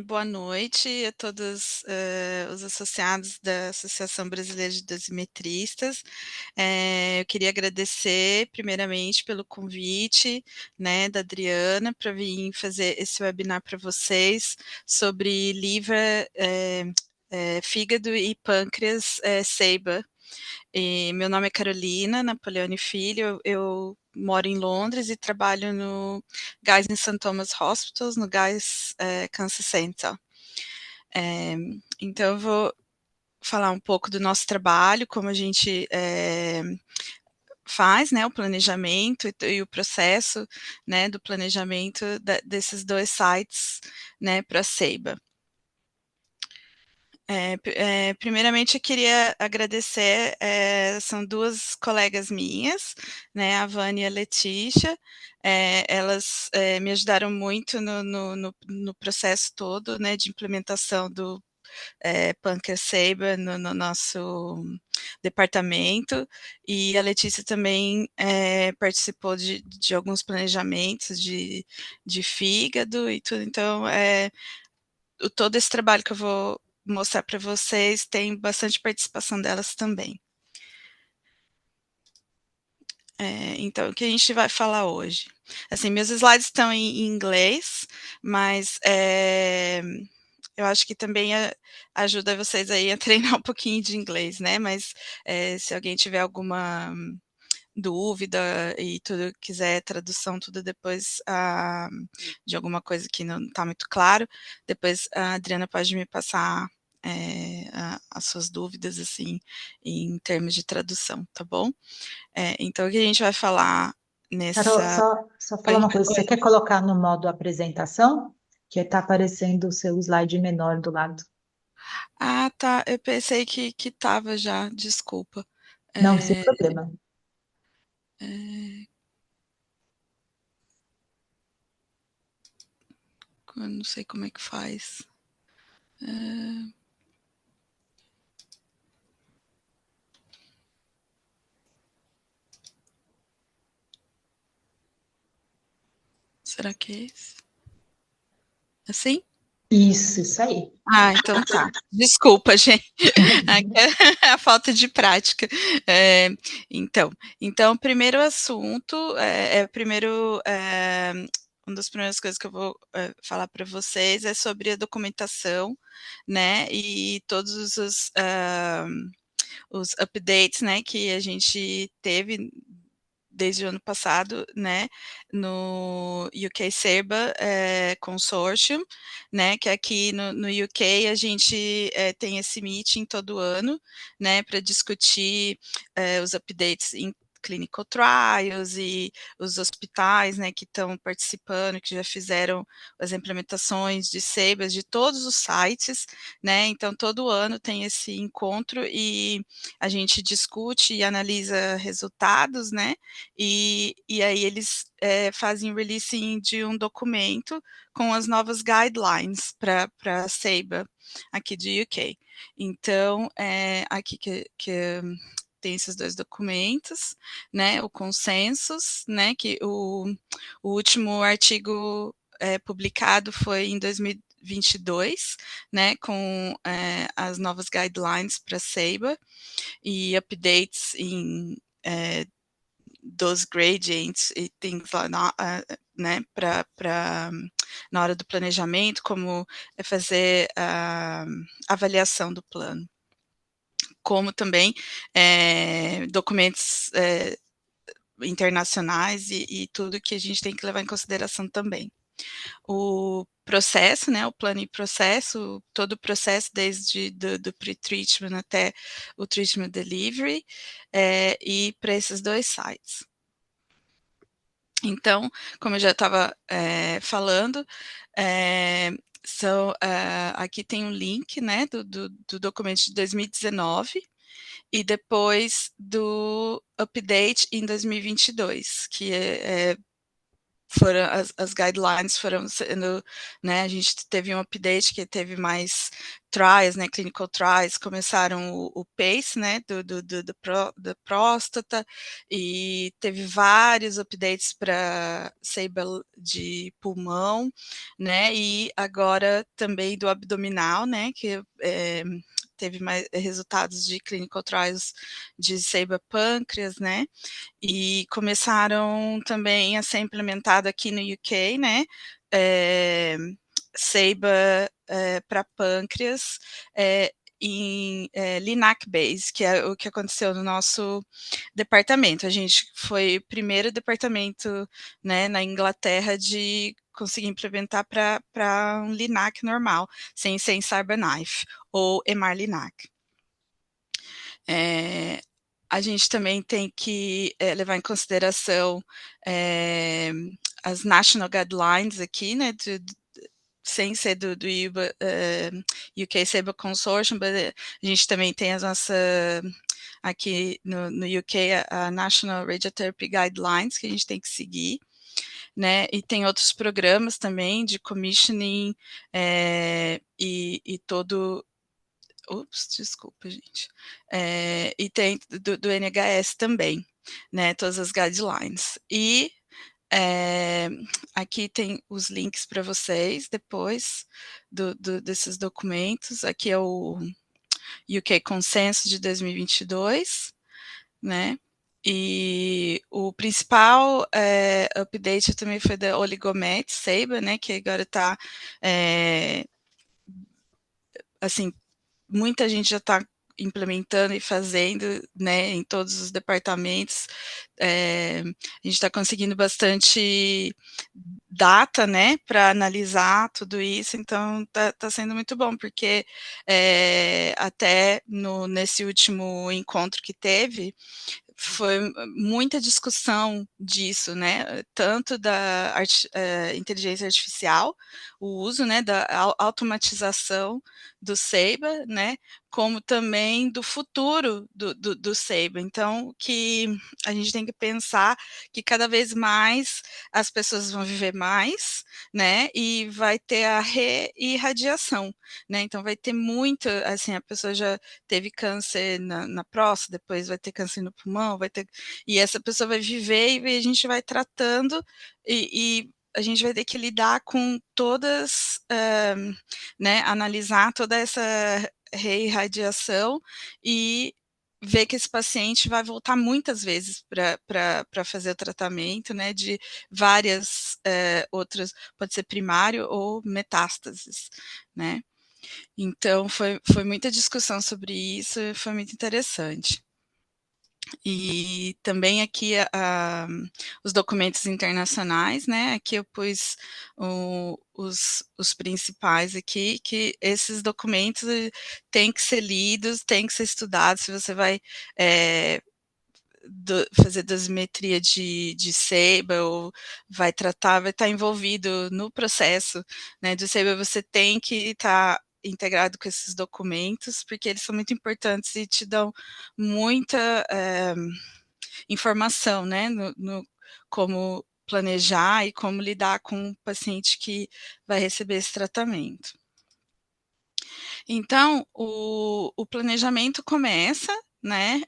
Boa noite a todos os associados da Associação Brasileira de Dosimetristas. Eu queria agradecer, primeiramente, pelo convite, né, da Adriana, para vir fazer esse webinar para vocês sobre liver, fígado e pâncreas SEIBA. Meu nome é Carolina Napoleone Filho, eu moro em Londres e trabalho no Guy's and St Thomas Hospitals, no Guy's Cancer Center. Então, eu vou falar um pouco do nosso trabalho, como a gente faz, né, o planejamento e o processo, né, do planejamento desses dois sites, né, para a SEIBA. Primeiramente, eu queria agradecer, são duas colegas minhas, né, a Vânia e a Letícia, elas me ajudaram muito no processo todo, né, de implementação do Pancreas SEIBA no nosso departamento, e a Letícia também participou de alguns planejamentos de fígado e tudo, então todo esse trabalho que eu vou mostrar para vocês tem bastante participação delas também. Então, o que a gente vai falar hoje? Assim, meus slides estão em inglês, mas eu acho que também ajuda vocês aí a treinar um pouquinho de inglês, né? Mas se alguém tiver alguma dúvida e tudo, quiser tradução, tudo depois de alguma coisa que não está muito claro, depois a Adriana pode me passar as suas dúvidas, assim, em termos de tradução, tá bom? Então, o que a gente vai falar Carol, nessa... só falar Oi? uma coisa. Você quer colocar no modo apresentação? Que está aparecendo o seu slide menor do lado. Ah, tá, eu pensei que estava já, desculpa. Não, sem É, problema. é, eu não sei como é que faz. É, será que é esse? Assim? Isso aí. Ah, então tá. Desculpa, gente. Aqui é a falta de prática. É, então, o primeiro assunto, uma das primeiras coisas que eu vou falar para vocês é sobre a documentação, né, e todos os updates, né, que a gente teve desde o ano passado, né, no UK SERBA Consortium, né, que aqui no UK a gente tem esse meeting todo ano, né, para discutir os updates em clinical trials e os hospitais, né, que estão participando, que já fizeram as implementações de SEBAs de todos os sites, né, então todo ano tem esse encontro e a gente discute e analisa resultados, né, e aí eles fazem releasing de um documento com as novas guidelines para a SEIBA aqui do UK. Então, aqui que tem esses dois documentos, né, o consensus, né, que o último artigo publicado foi em 2022, né, com as novas guidelines para a SEIBA e updates em dos gradients e things lá, né, na hora do planejamento, como fazer a avaliação do plano. Como também documentos internacionais e tudo que a gente tem que levar em consideração também. O processo, né, o plano e processo, todo o processo desde do pre-treatment até o treatment delivery, e para esses dois sites. Então, como eu já estava falando, aqui tem um link, né, do documento de 2019 e depois do update em 2022, que as guidelines foram sendo, né, a gente teve um update que teve mais trials, né, clinical trials, começaram o PACE, né, da próstata, e teve vários updates para SABLE de pulmão, né, e agora também do abdominal, né, que teve mais resultados de clinical trials de SABLE pâncreas, né, e começaram também a ser implementado aqui no UK, né, SABA para pâncreas, em Linac Base, que é o que aconteceu no nosso departamento. A gente foi o primeiro departamento, né, na Inglaterra de conseguir implementar para um Linac normal, sem CyberKnife ou EMAR Linac. A gente também tem que levar em consideração as national guidelines aqui, né, sem ser do UK SABLE Consortium, mas a gente também tem as nossas, aqui no UK, a National Radiotherapy Guidelines, que a gente tem que seguir, né, e tem outros programas também de commissioning e todo. Ups, desculpa, gente. E tem do NHS também, né? Todas as guidelines. E aqui tem os links para vocês depois desses documentos. Aqui é o UK Consensus de 2022, né? E o principal update também foi da Oligomet SABA, né? Que agora está assim, muita gente já está implementando e fazendo, né, em todos os departamentos. A gente está conseguindo bastante data, né, para analisar tudo isso, então tá sendo muito bom, porque até nesse último encontro que teve, foi muita discussão disso, né? Tanto da inteligência artificial, o uso, né, da automatização do SABA, né? Como também do futuro do SABA. Então, que a gente tem que pensar que cada vez mais as pessoas vão viver mais, né? E vai ter a reirradiação, né? Então, vai ter muito, assim, a pessoa já teve câncer na próstata, depois vai ter câncer no pulmão, vai ter. E essa pessoa vai viver e a gente vai tratando e a gente vai ter que lidar com todas, né, analisar toda essa reirradiação e ver que esse paciente vai voltar muitas vezes para fazer o tratamento, né, de várias outras, pode ser primário ou metástases, né. Então, foi muita discussão sobre isso, foi muito interessante. E também aqui os documentos internacionais, né? Aqui eu pus os principais aqui, que esses documentos têm que ser lidos, têm que ser estudados. Se você vai fazer dosimetria de SABA ou vai tratar, vai estar envolvido no processo, né, do SABA, você tem que estar integrado com esses documentos, porque eles são muito importantes e te dão muita informação, né, como planejar e como lidar com o paciente que vai receber esse tratamento. Então, o planejamento começa, né,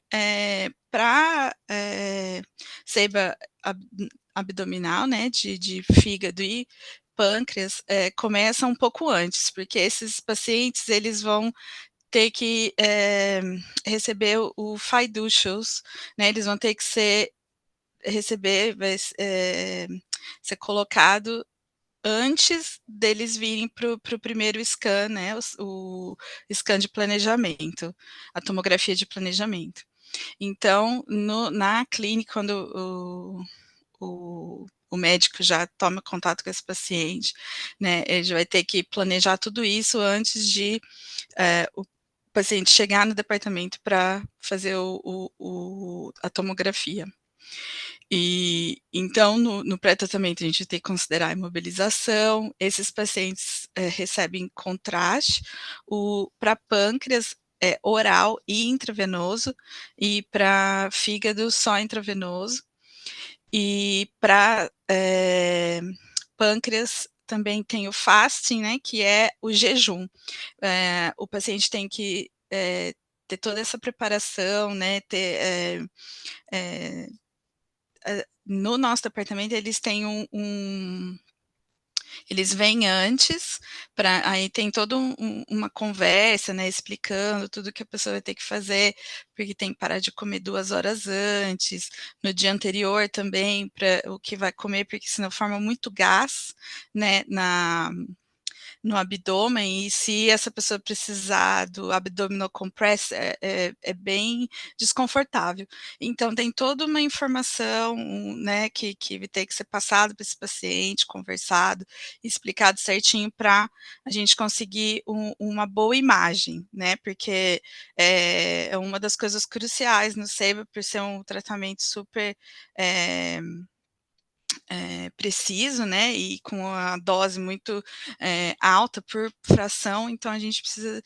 para SABA abdominal, né, de fígado e pâncreas, começa um pouco antes, porque esses pacientes, eles vão ter que receber o fiducials, né, eles vão ter que receber, ser colocado antes deles virem para o primeiro scan, né, o scan de planejamento, a tomografia de planejamento. Então, na clínica, quando o médico já toma contato com esse paciente, né, ele já vai ter que planejar tudo isso antes de o paciente chegar no departamento para fazer a tomografia. E então, no pré-tratamento, a gente tem que considerar a imobilização. Esses pacientes recebem contraste. Para pâncreas, oral e intravenoso, e para fígado, só intravenoso. E para pâncreas também tem o fasting, né, que é o jejum. O paciente tem que ter toda essa preparação, né, no nosso departamento eles têm eles vêm antes, aí tem toda uma conversa, né, explicando tudo que a pessoa vai ter que fazer, porque tem que parar de comer 2 horas antes, no dia anterior também, para o que vai comer, porque senão forma muito gás, né, no abdômen, e se essa pessoa precisar do abdominal compress, é bem desconfortável. Então, tem toda uma informação, né, que vai ter que ser passado para esse paciente, conversado, explicado certinho para a gente conseguir uma boa imagem, né, porque é uma das coisas cruciais no SEIBA, por ser um tratamento super preciso, né, e com a dose muito alta por fração, então a gente precisa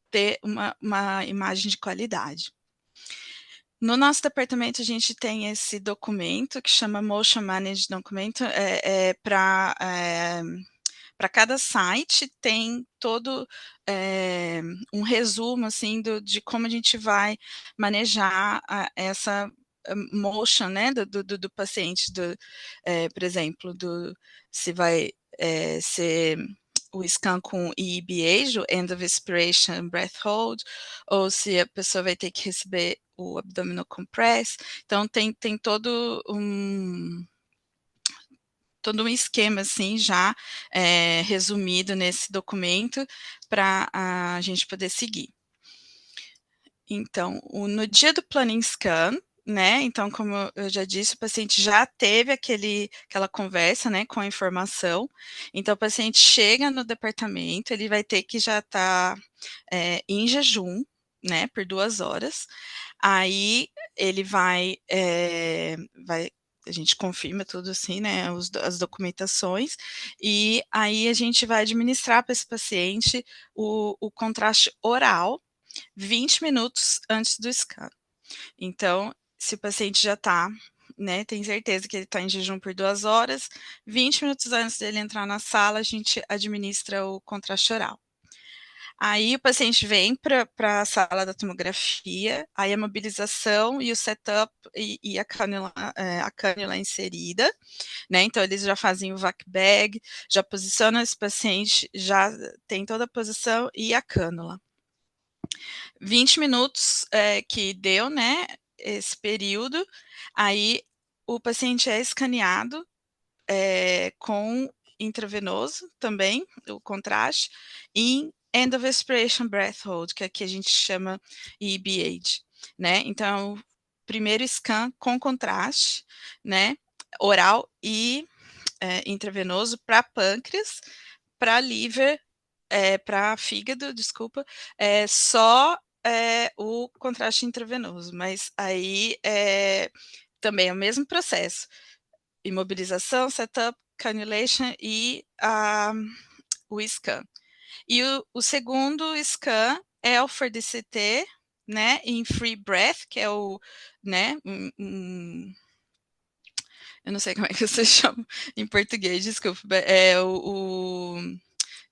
ter uma imagem de qualidade. No nosso departamento, a gente tem esse documento que chama Motion Managed Document, para cada site tem todo um resumo assim de como a gente vai manejar essa motion, né, do paciente, por exemplo, se vai ser o scan com EEBA, End of Expiration Breath Hold, ou se a pessoa vai ter que receber o abdominal compress. Então tem todo um esquema assim já resumido nesse documento para a gente poder seguir. Então, no dia do planning scan, né, então como eu já disse, o paciente já teve aquela conversa, né, com a informação, então o paciente chega no departamento, ele vai ter que já estar em jejum, né, por 2 horas, aí ele a gente confirma tudo assim, né, as documentações, e aí a gente vai administrar para esse paciente o contraste oral 20 minutos antes do scan. Então, se o paciente já está, né, tem certeza que ele está em jejum por 2 horas, 20 minutos antes dele entrar na sala, a gente administra o contraste oral. Aí o paciente vem para a sala da tomografia, aí a mobilização e o setup e a cânula inserida, né? Então eles já fazem o vac bag, já posicionam esse paciente, já tem toda a posição e a cânula. 20 minutos que deu, né? Esse período, aí o paciente é escaneado com intravenoso também, o contraste, em End of Expiration Breath Hold, que aqui a gente chama EBH, né? Então, primeiro scan com contraste, né? Oral e intravenoso para pâncreas, para liver, para fígado, desculpa, só o contraste intravenoso, mas aí também é o mesmo processo. Imobilização, setup, cannulation e o scan. E o segundo scan é o for DCT, né, em free breath, que é o, né, eu não sei como é que você chama em português, desculpa,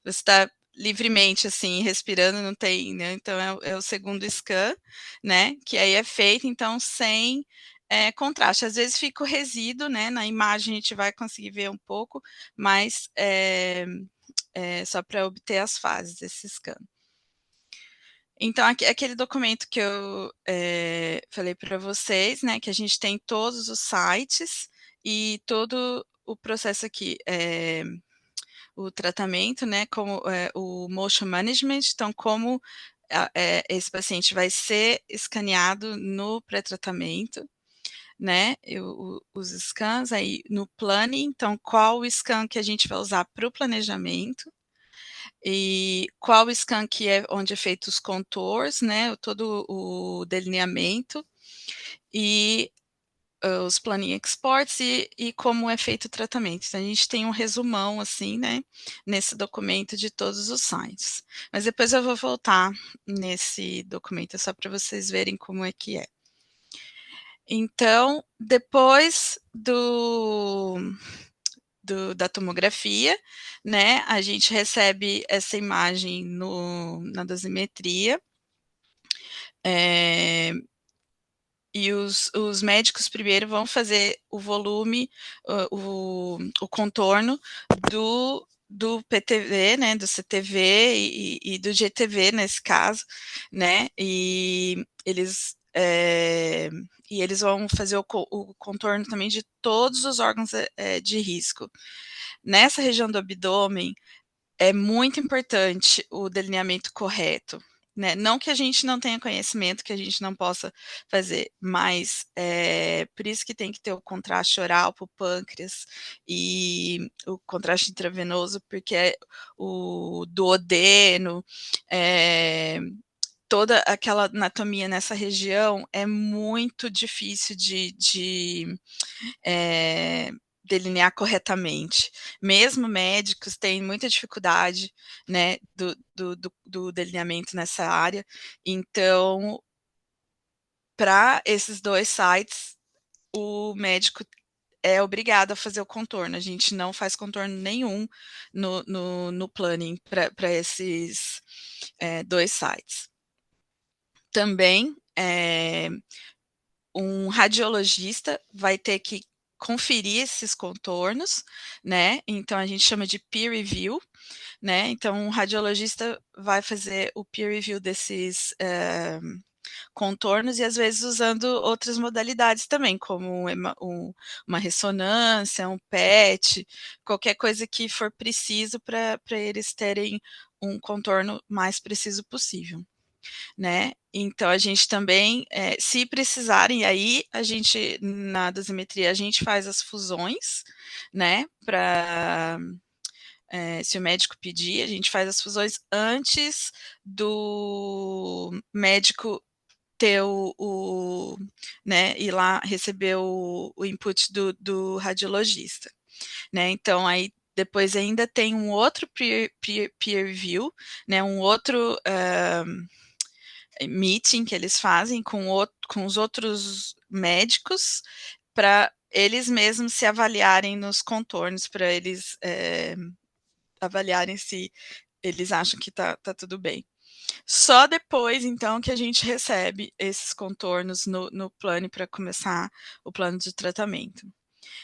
você está livremente, assim, respirando, não tem, né, então é o segundo scan, né, que aí é feito, então, sem contraste. Às vezes fica o resíduo, né, na imagem a gente vai conseguir ver um pouco, mas só para obter as fases desse scan. Então, aquele documento que eu falei para vocês, né, que a gente tem todos os sites e todo o processo aqui, o tratamento, né, como o motion management, então como esse paciente vai ser escaneado no pré-tratamento, né, os scans aí no planning, então qual o scan que a gente vai usar para o planejamento, e qual scan que é onde é feito os contours, né, todo o delineamento, e os planning exports e como é feito o tratamento. Então, a gente tem um resumão, assim, né, nesse documento de todos os sites. Mas depois eu vou voltar nesse documento, só para vocês verem como é que é. Então, depois da tomografia, né, a gente recebe essa imagem na dosimetria, e os médicos primeiro vão fazer o volume, o contorno do PTV, né, do CTV e do GTV nesse caso, né, e eles vão fazer o contorno também de todos os órgãos de risco. Nessa região do abdômen, é muito importante o delineamento correto, né? Não que a gente não tenha conhecimento, que a gente não possa fazer, mas por isso que tem que ter o contraste oral para o pâncreas e o contraste intravenoso, porque o duodeno, toda aquela anatomia nessa região é muito difícil de delinear corretamente. Mesmo médicos têm muita dificuldade, né, do delineamento nessa área. Então, para esses dois sites, o médico é obrigado a fazer o contorno. A gente não faz contorno nenhum no planning para esses dois sites. Também, um radiologista vai ter que conferir esses contornos, né? Então a gente chama de peer review, né? Então um radiologista vai fazer o peer review desses contornos e às vezes usando outras modalidades também, como uma ressonância, um PET, qualquer coisa que for preciso para eles terem um contorno mais preciso possível, né? Então a gente também, se precisarem, aí a gente, na dosimetria, a gente faz as fusões, né? Se o médico pedir, a gente faz as fusões antes do médico ter né, ir lá receber o input do radiologista, né? Então aí depois ainda tem um outro peer review, né? Um outro meeting que eles fazem com os outros médicos para eles mesmos se avaliarem nos contornos, para eles avaliarem se eles acham que tá tudo bem. Só depois, então, que a gente recebe esses contornos no plano para começar o plano de tratamento,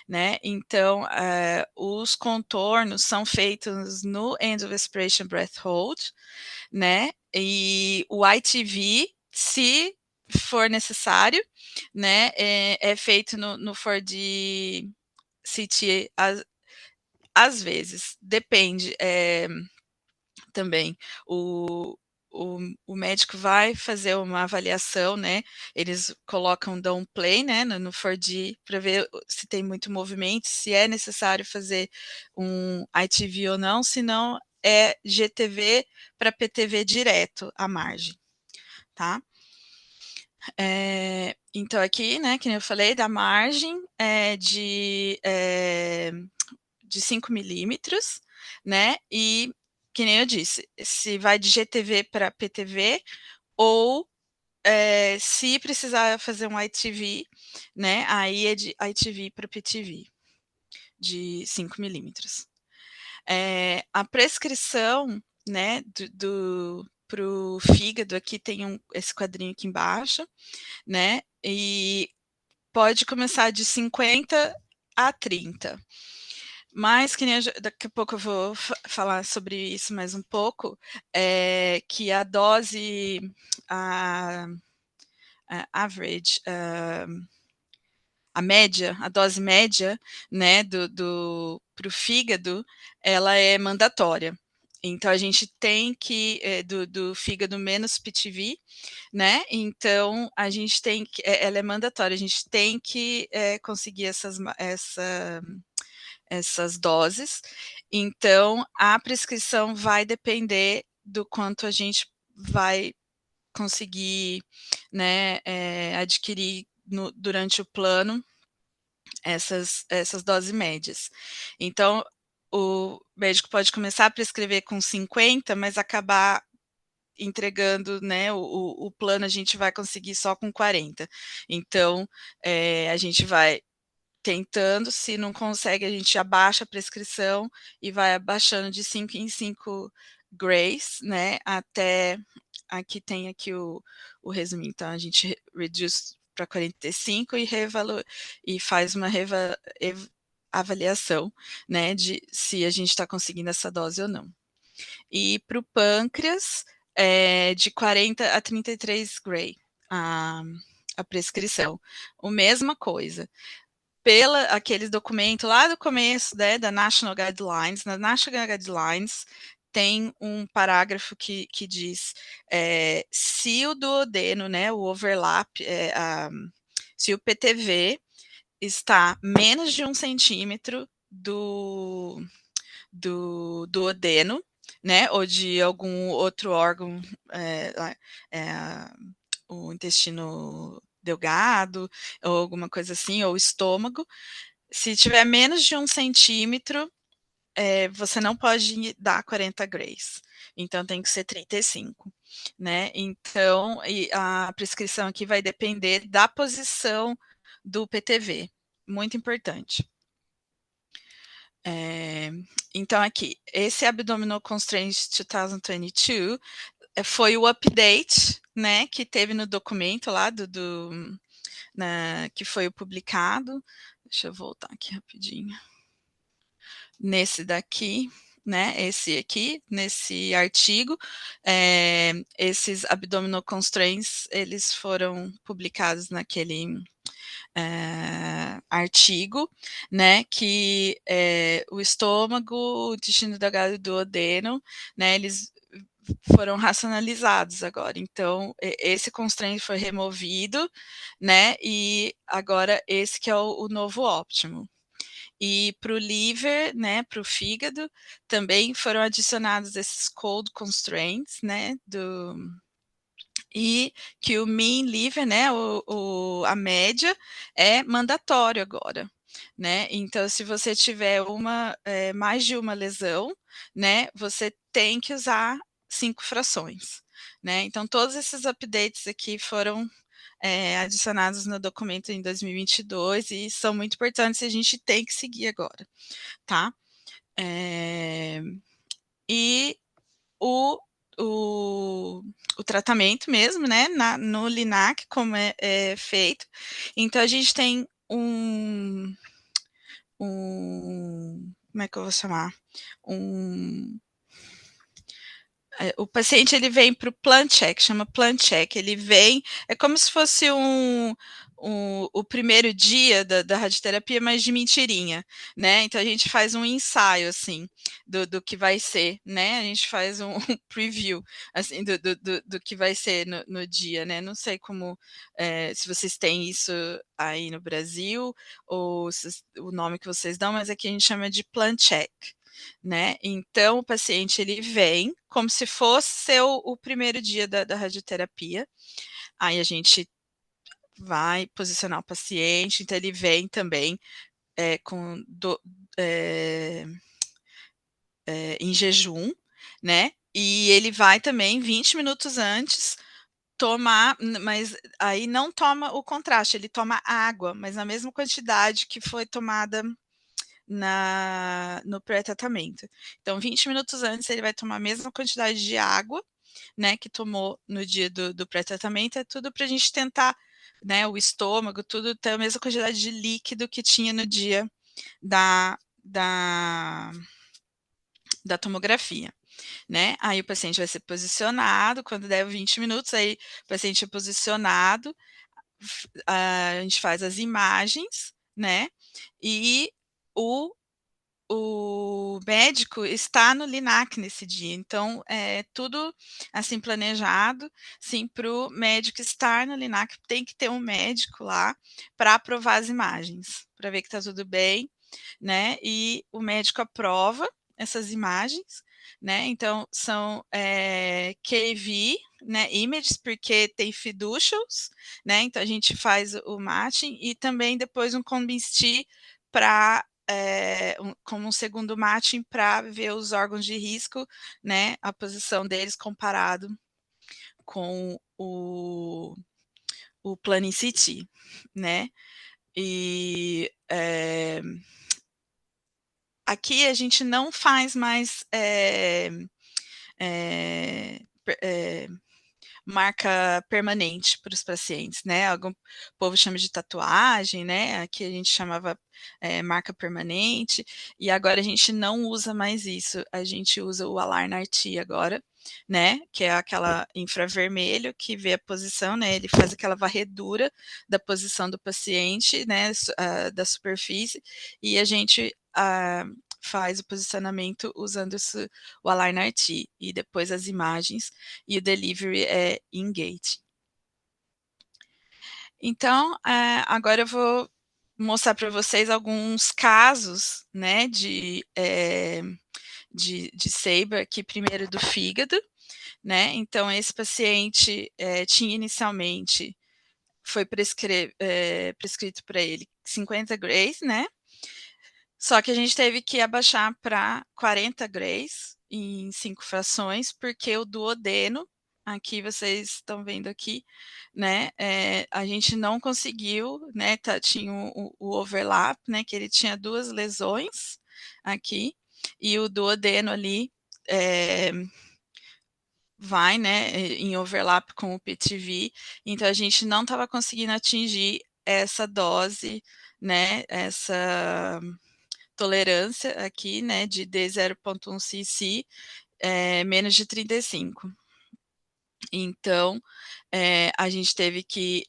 né? Então, os contornos são feitos no End of Aspiration Breath Hold, né? E o ITV, se for necessário, né, é feito no 4D CT às vezes, depende. Também o médico vai fazer uma avaliação, né? Eles colocam, dão um play, né, no 4D para ver se tem muito movimento, se é necessário fazer um ITV ou não, se não é GTV para PTV direto à margem, tá? Então aqui, né, que nem eu falei, da margem de 5 milímetros, né? E que nem eu disse, se vai de GTV para PTV ou se precisar fazer um ITV, né? Aí é de ITV para PTV, de 5 milímetros. A prescrição, né, para o fígado, aqui tem esse quadrinho aqui embaixo, né? E pode começar de 50 a 30. Mas que nem daqui a pouco eu vou falar sobre isso mais um pouco, que a dose, a average, a média, a dose média, né, para o fígado, ela é mandatória. Então a gente tem que do fígado menos PTV, né? Então a gente tem que, ela é mandatória. A gente tem que conseguir essas doses. Então, a prescrição vai depender do quanto a gente vai conseguir, né, adquirir durante o plano essas doses médias. Então, o médico pode começar a prescrever com 50, mas acabar entregando, né, o plano a gente vai conseguir só com 40. Então, a gente vai tentando, se não consegue, a gente abaixa a prescrição e vai abaixando de 5 em 5 grays, né, até aqui tem aqui o resumo, então a gente reduz para 45 e faz uma avaliação, né, de se a gente está conseguindo essa dose ou não. E para o pâncreas, de 40 a 33 gray a prescrição. A mesma coisa. Pela aqueles documentos lá do começo, né, da National Guidelines, na National Guidelines tem um parágrafo que diz se o duodeno, né, o overlap, se o PTV está menos de 1 centímetro do duodeno, né, ou de algum outro órgão, o intestino delgado, ou alguma coisa assim, ou estômago. Se tiver menos de 1 centímetro, você não pode dar 40 grays. Então tem que ser 35, né? Então a prescrição aqui vai depender da posição do PTV. Muito importante. Então aqui, esse Abdominal Constraints 2022 foi o update, né, que teve no documento lá que foi publicado. Deixa eu voltar aqui rapidinho. Nesse daqui, né, esse aqui, nesse artigo, esses Abdominal Constraints, eles foram publicados naquele artigo, né, que o estômago, o intestino delgado e o duodeno, né, eles foram racionalizados agora. Então, esse constraint foi removido, né, e agora esse que é o novo óptimo. E para o liver, né, para o fígado, também foram adicionados esses cold constraints, né, e que o mean liver, né, a média, é mandatório agora, né? Então, se você tiver mais de uma lesão, né, você tem que usar 5 frações, né? Então, todos esses updates aqui foram adicionados no documento em 2022 e são muito importantes e a gente tem que seguir agora, tá? E o, o tratamento mesmo, né, no LINAC, como é feito. Então, a gente tem como é que eu vou chamar? O paciente ele vem para o plan check, chama plan check. Ele vem, é como se fosse o primeiro dia da radioterapia, mas de mentirinha, né? Então a gente faz um ensaio assim do que vai ser, né? A gente faz um preview assim do que vai ser no dia, né? Não sei como se vocês têm isso aí no Brasil ou o nome que vocês dão, mas aqui a gente chama de plan check. Né? Então, o paciente ele vem como se fosse o primeiro dia da radioterapia. Aí a gente vai posicionar o paciente, então ele vem também em jejum, né? E ele vai também 20 minutos antes tomar, mas aí não toma o contraste, ele toma água, mas na mesma quantidade que foi tomada no pré-tratamento. Então, 20 minutos antes, ele vai tomar a mesma quantidade de água, né, que tomou no dia do pré-tratamento, é tudo para a gente tentar, né, o estômago, tudo ter a mesma quantidade de líquido que tinha no dia da, da, da tomografia. Né? Aí o paciente vai ser posicionado, quando der 20 minutos, aí o paciente é posicionado, a gente faz as imagens, né? E o médico está no LINAC nesse dia, então é tudo assim planejado, sim, para o médico estar no LINAC, tem que ter um médico lá para aprovar as imagens, para ver que está tudo bem, né? E o médico aprova essas imagens, né? Então são KV, né? Images, porque tem fiducials, né? Então a gente faz o matching e também depois um COMBINS-T para como um segundo matching para ver os órgãos de risco, né, a posição deles comparado com o Planicity, né? E aqui a gente não faz mais marca permanente para os pacientes, né? Algum povo chama de tatuagem, né? Aqui a gente chamava marca permanente, e agora a gente não usa mais isso. A gente usa o Align RT agora, né? Que é aquela infravermelho que vê a posição, né? Ele faz aquela varredura da posição do paciente, né? Da superfície, e a gente faz o posicionamento usando o Align RT, e depois as imagens, e o delivery é in-gate. Então, agora eu vou mostrar para vocês alguns casos, né, de SABR, aqui primeiro do fígado, né? Então, esse paciente tinha inicialmente, foi prescrito para ele 50 grays, né? Só que a gente teve que abaixar para 40 grays em 5 frações, porque o duodeno, aqui vocês estão vendo aqui, né, a gente não conseguiu, né, tinha o overlap, né, que ele tinha 2 lesões aqui, e o duodeno ali vai, né, em overlap com o PTV, então a gente não estava conseguindo atingir essa dose, né, essa tolerância aqui, né, de D0,1 cc, menos de 35. Então, a gente teve que,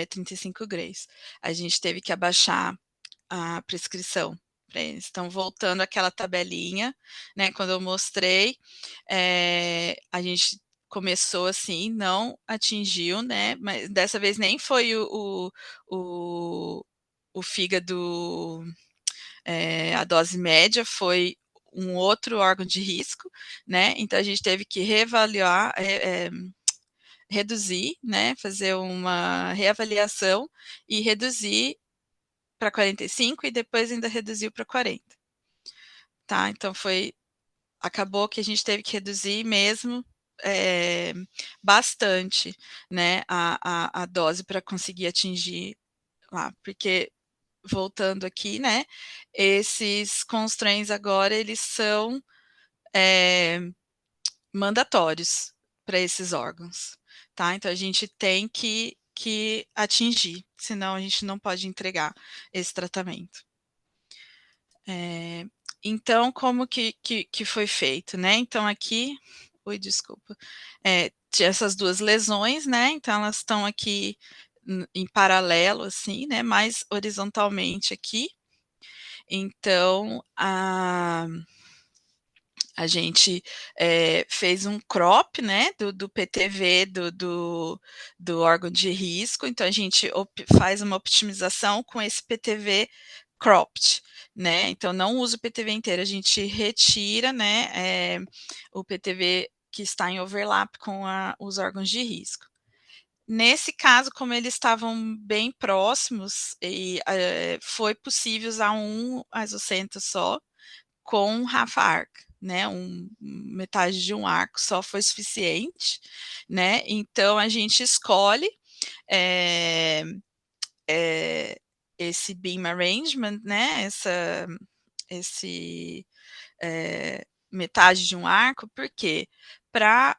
35 grays, a gente teve que abaixar a prescrição para eles. Então, voltando àquela tabelinha, né, quando eu mostrei, a gente começou assim, não atingiu, né, mas dessa vez nem foi o fígado, a dose média, foi um outro órgão de risco, né? Então a gente teve que reavaliar, reduzir, né? Fazer uma reavaliação e reduzir para 45 e depois ainda reduziu para 40. Tá? Então acabou que a gente teve que reduzir mesmo bastante, né? A dose para conseguir atingir lá, porque voltando aqui, né? Esses constraints agora eles são mandatórios para esses órgãos, tá? Então a gente tem que atingir, senão a gente não pode entregar esse tratamento. Então, como que foi feito, né? Então aqui, desculpa, tinha essas 2 lesões, né? Então elas estão aqui em paralelo, assim, né? Mais horizontalmente aqui. Então, a gente fez um crop, né, do PTV do órgão de risco, então a gente faz uma optimização com esse PTV cropped, né, então não usa o PTV inteiro, a gente retira, né, o PTV que está em overlap com os órgãos de risco. Nesse caso, como eles estavam bem próximos, foi possível usar um isocento só, com half arc, né, metade de um arco só foi suficiente, né, então a gente escolhe esse beam arrangement, né, esse metade de um arco, por quê? Para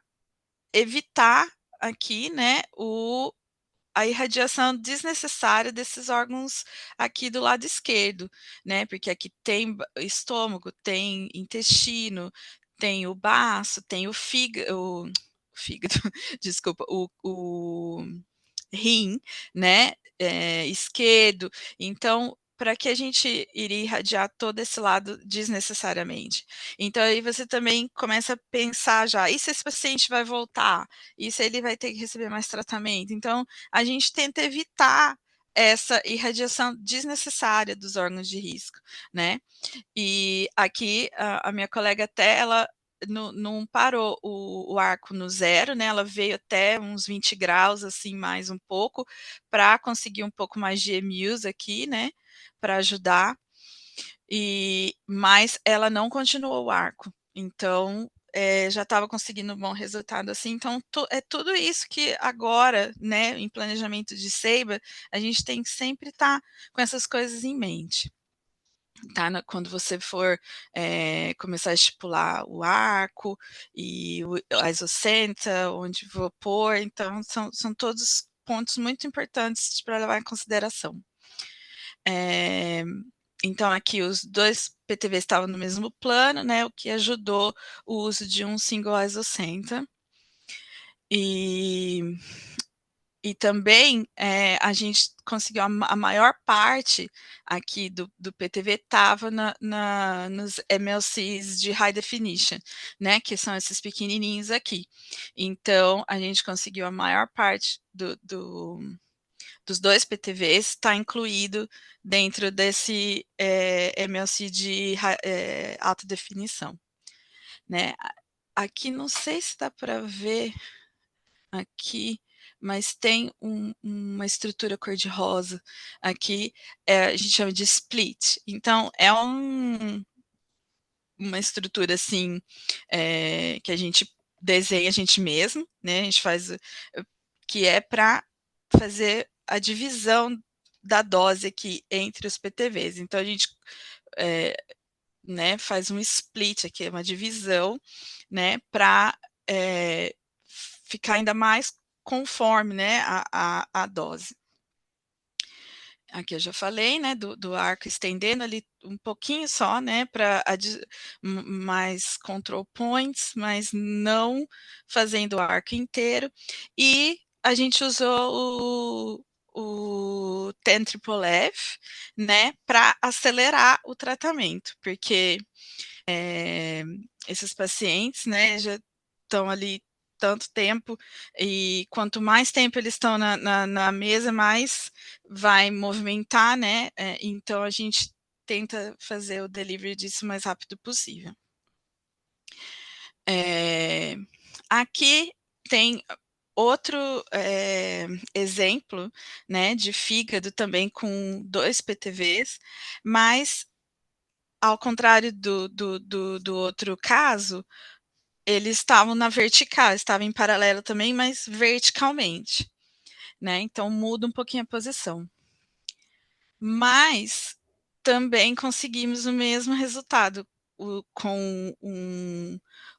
evitar aqui, né, a irradiação desnecessária desses órgãos aqui do lado esquerdo, né? Porque aqui tem estômago, tem intestino, tem o baço, tem o fígado, desculpa, o rim, né? Esquerdo. Então, para que a gente iria irradiar todo esse lado desnecessariamente? Então, aí você também começa a pensar já, e se esse paciente vai voltar? E se ele vai ter que receber mais tratamento? Então, a gente tenta evitar essa irradiação desnecessária dos órgãos de risco, né? E aqui, a minha colega até, ela não parou o arco no 0, né, ela veio até uns 20 graus, assim, mais um pouco, para conseguir um pouco mais de EMUs aqui, né, para ajudar, mas ela não continuou o arco. Então, já estava conseguindo um bom resultado assim. Então, é tudo isso que agora, né, em planejamento de SEIBA, a gente tem que sempre estar com essas coisas em mente. Tá, quando você for começar a estipular o arco e a isocenta, onde vou pôr, então são todos pontos muito importantes para levar em consideração. Então aqui os dois PTVs estavam no mesmo plano, né, o que ajudou o uso de um single isocenta. E também a gente conseguiu a maior parte aqui do PTV estava nos MLCs de High Definition, né, que são esses pequenininhos aqui. Então, a gente conseguiu a maior parte dos dois PTVs está incluído dentro desse MLC de alta definição. Né? Aqui não sei se dá para ver aqui, mas tem uma estrutura cor-de-rosa aqui, a gente chama de split. Então, é uma estrutura assim, que a gente desenha a gente mesmo, né? A gente faz, que é para fazer a divisão da dose aqui entre os PTVs. Então, a gente né, faz um split aqui, uma divisão, né, para ficar ainda mais conforme, né, a dose. Aqui eu já falei, né, do arco estendendo ali um pouquinho só, né, para mais control points, mas não fazendo o arco inteiro. E a gente usou o 10FFF, né, para acelerar o tratamento, porque esses pacientes, né, já estão ali tanto tempo, e quanto mais tempo eles estão na mesa, mais vai movimentar, né? Então a gente tenta fazer o delivery disso o mais rápido possível. Aqui tem outro exemplo, né, de fígado também com 2 PTVs, mas ao contrário do outro caso, eles estavam na vertical, estavam em paralelo também, mas verticalmente, né? Então muda um pouquinho a posição. Mas também conseguimos o mesmo resultado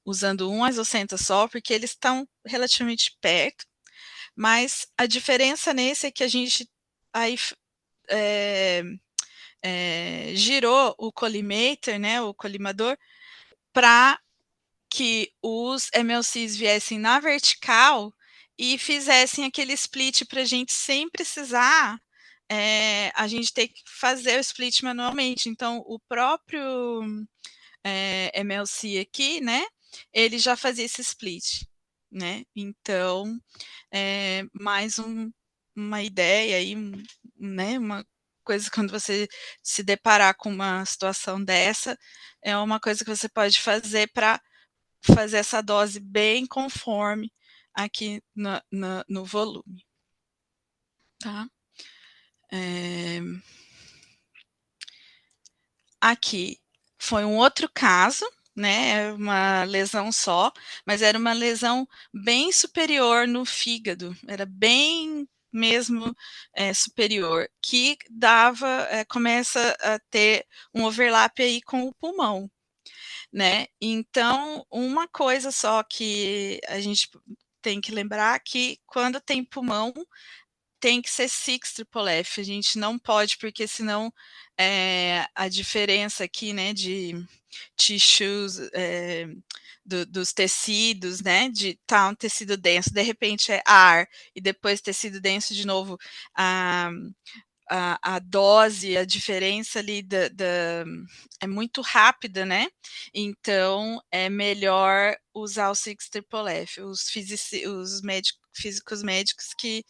usando um isocenta só, porque eles estão relativamente perto, mas a diferença nesse é que a gente aí girou o collimator, né, o colimador, para que os MLCs viessem na vertical e fizessem aquele split para a gente sem precisar a gente ter que fazer o split manualmente. Então, o próprio MLC aqui, né, ele já fazia esse split, né? Então, mais uma ideia aí, né, uma coisa quando você se deparar com uma situação dessa, é uma coisa que você pode fazer para fazer essa dose bem conforme aqui no volume. Tá? Aqui foi um outro caso, né? Uma lesão só, mas era uma lesão bem superior no fígado, era bem mesmo superior, que começa a ter um overlap aí com o pulmão, né? Então, uma coisa só que a gente tem que lembrar que quando tem pulmão, tem que ser 6FFF, a gente não pode, porque senão a diferença aqui, né, de tissues, dos tecidos, né, de um tecido denso, de repente é ar, e depois tecido denso de novo, a dose, a diferença ali é muito rápida, né? Então é melhor usar o 6FFF. Os físicos médicos que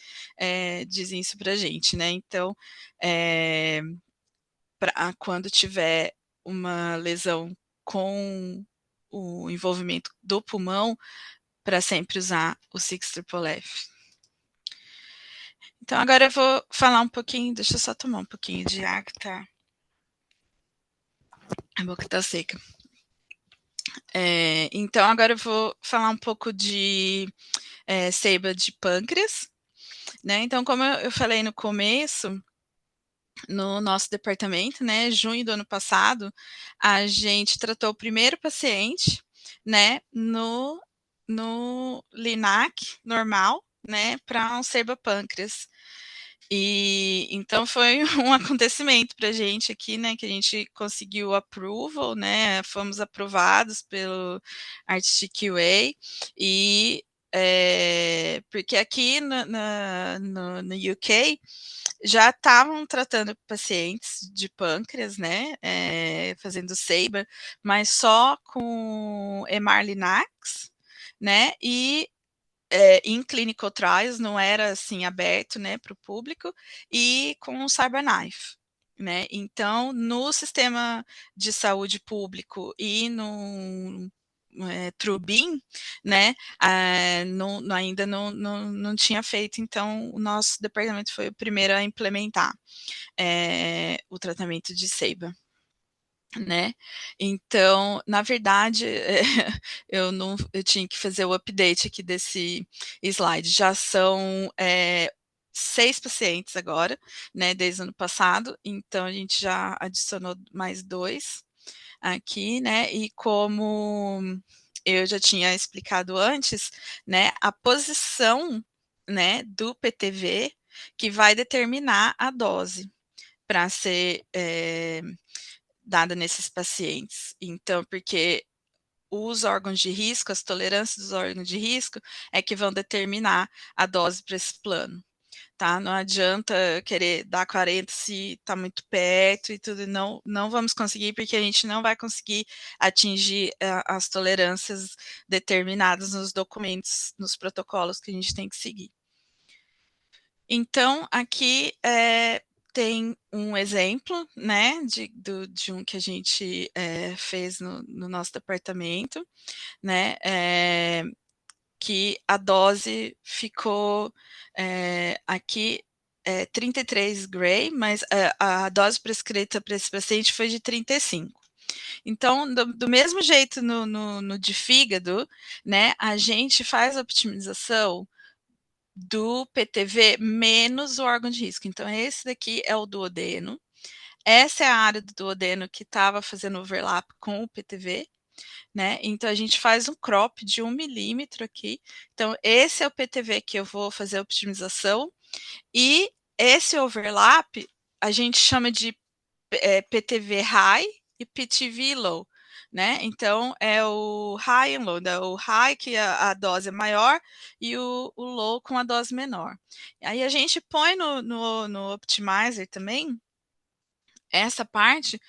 dizem isso para a gente, né? Então, quando tiver uma lesão com o envolvimento do pulmão, para sempre usar o 6FFF. Então, agora eu vou falar um pouquinho, deixa eu só tomar um pouquinho de água, tá? A boca tá seca. Então, agora eu vou falar um pouco de seiba de pâncreas, né? Então, como eu falei no começo, no nosso departamento, né, junho do ano passado, a gente tratou o primeiro paciente, né, no LINAC normal, né, para um seiba-pâncreas. E então foi um acontecimento para a gente aqui, né, que a gente conseguiu approval, né, fomos aprovados pelo RTQA e porque aqui no UK já estavam tratando pacientes de pâncreas, né, fazendo SEIBA, mas só com Emarlinax, né, e em clinical trials, não era assim aberto, né, para o público, e com o CyberKnife, né. Então, no sistema de saúde público e no Trubin, né, ainda não tinha feito, então o nosso departamento foi o primeiro a implementar o tratamento de SEIBA, né. Então, na verdade, eu tinha que fazer o update aqui desse slide. Já são 6 pacientes agora, né, desde o ano passado, então a gente já adicionou mais 2 aqui, né, e como eu já tinha explicado antes, né, a posição, né, do PTV que vai determinar a dose para ser dada nesses pacientes. Então, porque os órgãos de risco, as tolerâncias dos órgãos de risco, é que vão determinar a dose para esse plano, tá? Não adianta querer dar 40 se está muito perto e tudo, não vamos conseguir, porque a gente não vai conseguir atingir as tolerâncias determinadas nos documentos, nos protocolos que a gente tem que seguir. Então, aqui tem um exemplo, né, de um que a gente fez no nosso departamento, né, que a dose ficou aqui 33 gray, mas a dose prescrita para esse paciente foi de 35. Então, do mesmo jeito no de fígado, né, a gente faz a optimização do PTV menos o órgão de risco. Então, esse daqui é o duodeno. Essa é a área do duodeno que estava fazendo overlap com o PTV, né? Então, a gente faz um crop de 1 milímetro aqui. Então, esse é o PTV que eu vou fazer a optimização. E esse overlap a gente chama de PTV high e PTV low, né? Então é o high and low, né? O high que a dose é maior e o low com a dose menor. Aí a gente põe no Optimizer também essa parte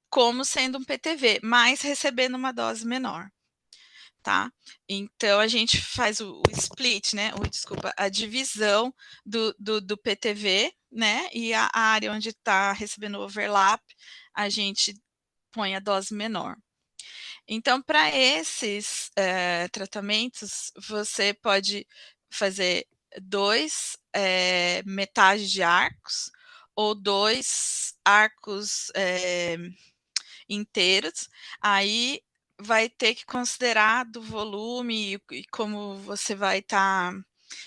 como sendo um PTV, mas recebendo uma dose menor, tá? Então a gente faz o split, né? Desculpa, a divisão do PTV, né? E a área onde está recebendo overlap, a gente põe a dose menor. Então, para esses tratamentos, você pode fazer 2 metade de arcos ou 2 arcos inteiros. Aí vai ter que considerar do volume e como você vai estar,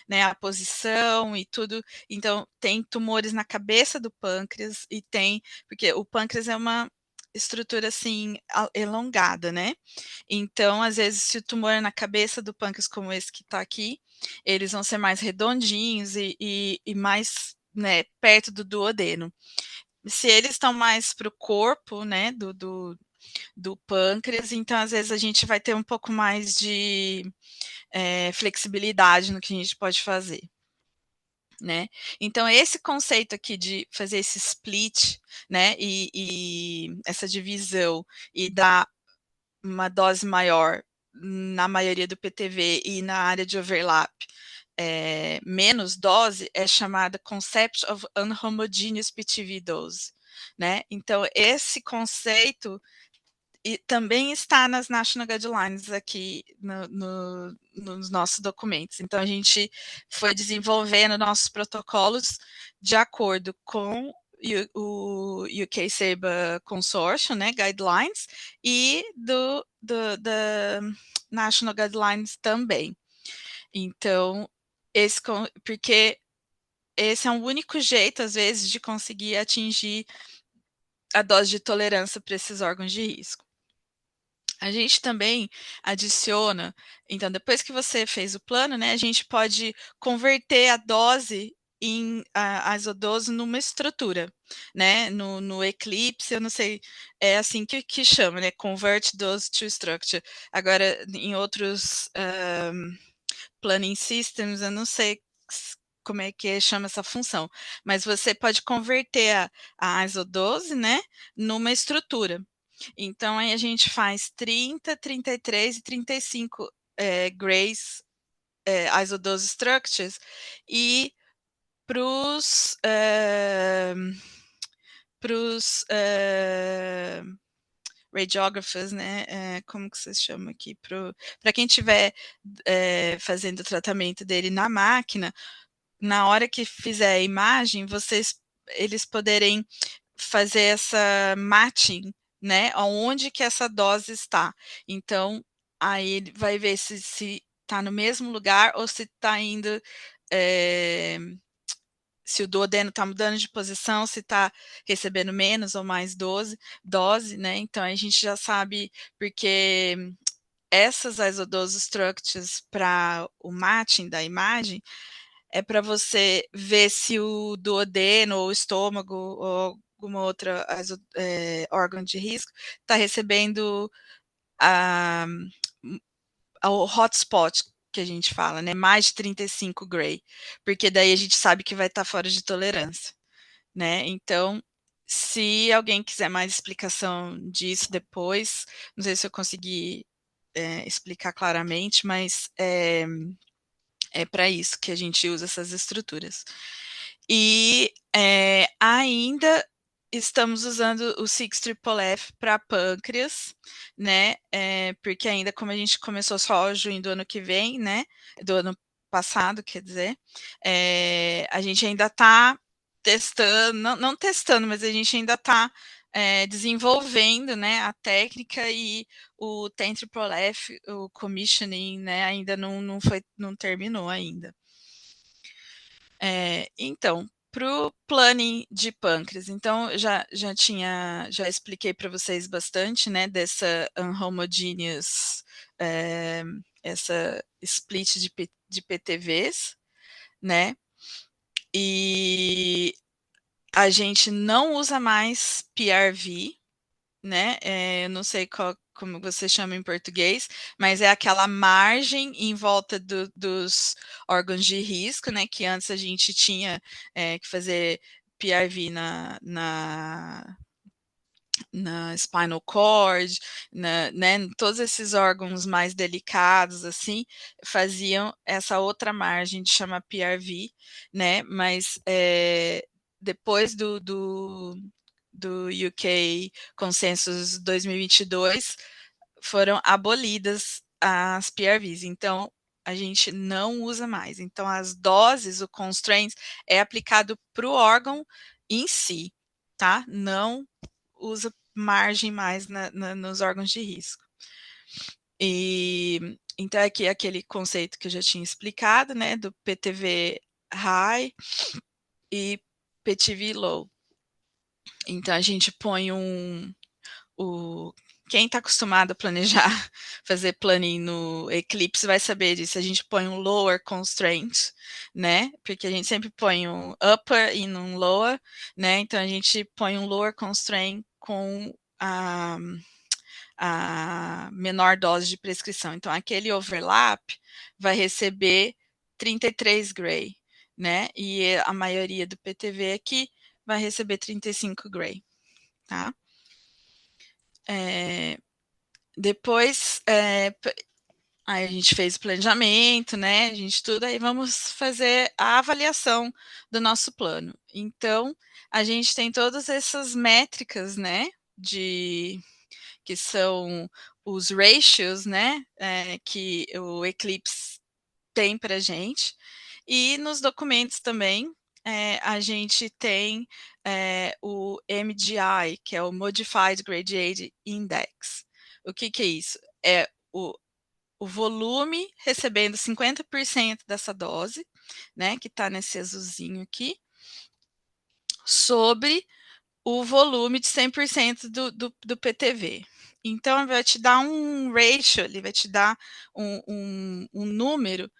né, a posição e tudo. Então, tem tumores na cabeça do pâncreas e tem, porque o pâncreas é uma estrutura assim elongada, né? Então, às vezes, se o tumor é na cabeça do pâncreas, como esse que está aqui, eles vão ser mais redondinhos e mais, né, perto do duodeno. Se eles estão mais para o corpo, né, do pâncreas, então às vezes a gente vai ter um pouco mais de flexibilidade no que a gente pode fazer, né? Então esse conceito aqui de fazer esse split, né, e essa divisão e dar uma dose maior na maioria do PTV e na área de overlap menos dose é chamada Concept of Unhomogeneous PTV Dose, né? Então esse conceito e também está nas National Guidelines aqui nos nossos documentos. Então, a gente foi desenvolvendo nossos protocolos de acordo com o UK SEBA Consortium, né, Guidelines, e da National Guidelines também. Então, porque esse é o único jeito, às vezes, de conseguir atingir a dose de tolerância para esses órgãos de risco. A gente também adiciona, então, depois que você fez o plano, né, a gente pode converter a dose em a isodose numa estrutura, né, no Eclipse, eu não sei, é assim que chama, né, convert dose to structure. Agora, em outros planning systems, eu não sei como é que chama essa função, mas você pode converter a isodose, né, numa estrutura. Então, aí a gente faz 30, 33 e 35 grays isodose structures, e para os radiographers, né? Como que vocês chamam aqui? Para quem estiver fazendo o tratamento dele na máquina, na hora que fizer a imagem, eles poderem fazer essa matching, né? Onde que essa dose está. Então, aí ele vai ver se está no mesmo lugar ou se está indo. Se o duodeno está mudando de posição, se está recebendo menos ou mais dose, né? Então a gente já sabe, porque essas isodose structures para o matching da imagem é para você ver se o duodeno ou o estômago ou alguma outra órgão de risco está recebendo o hotspot que a gente fala, né? Mais de 35 gray, porque daí a gente sabe que vai estar fora de tolerância, né? Então, se alguém quiser mais explicação disso depois, não sei se eu consegui explicar claramente, mas é para isso que a gente usa essas estruturas. E ainda estamos usando o 6FFF para pâncreas, né? Porque ainda, como a gente começou só junho do ano que vem, né? Do ano passado, quer dizer, a gente ainda está testando, não testando, mas a gente ainda está desenvolvendo, né, a técnica, e o 10FFF, o commissioning, né, ainda não terminou ainda. Então, para o planning de pâncreas, então já expliquei para vocês bastante, né, dessa unhomogeneous, essa split de PTVs, né, e a gente não usa mais PRV, né? Eu não sei como você chama em português, mas é aquela margem em volta dos órgãos de risco, né? Que antes a gente tinha que fazer PRV na spinal cord, né, todos esses órgãos mais delicados, assim, faziam essa outra margem de chamar PRV, né, mas depois do UK Consensus 2022, foram abolidas as PRVs, então a gente não usa mais. Então, as doses, o constraints, é aplicado para o órgão em si, tá? Não usa margem mais nos órgãos de risco. E então aqui aquele conceito que eu já tinha explicado, né, do PTV high e PTV low. Então a gente põe quem está acostumado a planejar, fazer planning no Eclipse vai saber disso. A gente põe um lower constraint, né? Porque a gente sempre põe um upper e um lower, né? Então a gente põe um lower constraint com a menor dose de prescrição. Então aquele overlap vai receber 33 gray, né? E a maioria do PTV aqui vai receber 35 gray, tá? Depois, aí a gente fez o planejamento, né? A gente tudo, aí vamos fazer a avaliação do nosso plano. Então, a gente tem todas essas métricas, né? Que são os ratios, né? Que o Eclipse tem para gente. E nos documentos também a gente tem o MGI, que é o Modified Gradient Index. O que é isso? É o volume recebendo 50% dessa dose, né, que está nesse azulzinho aqui, sobre o volume de 100% do PTV. Então, vai te dar um ratio, ele vai te dar um número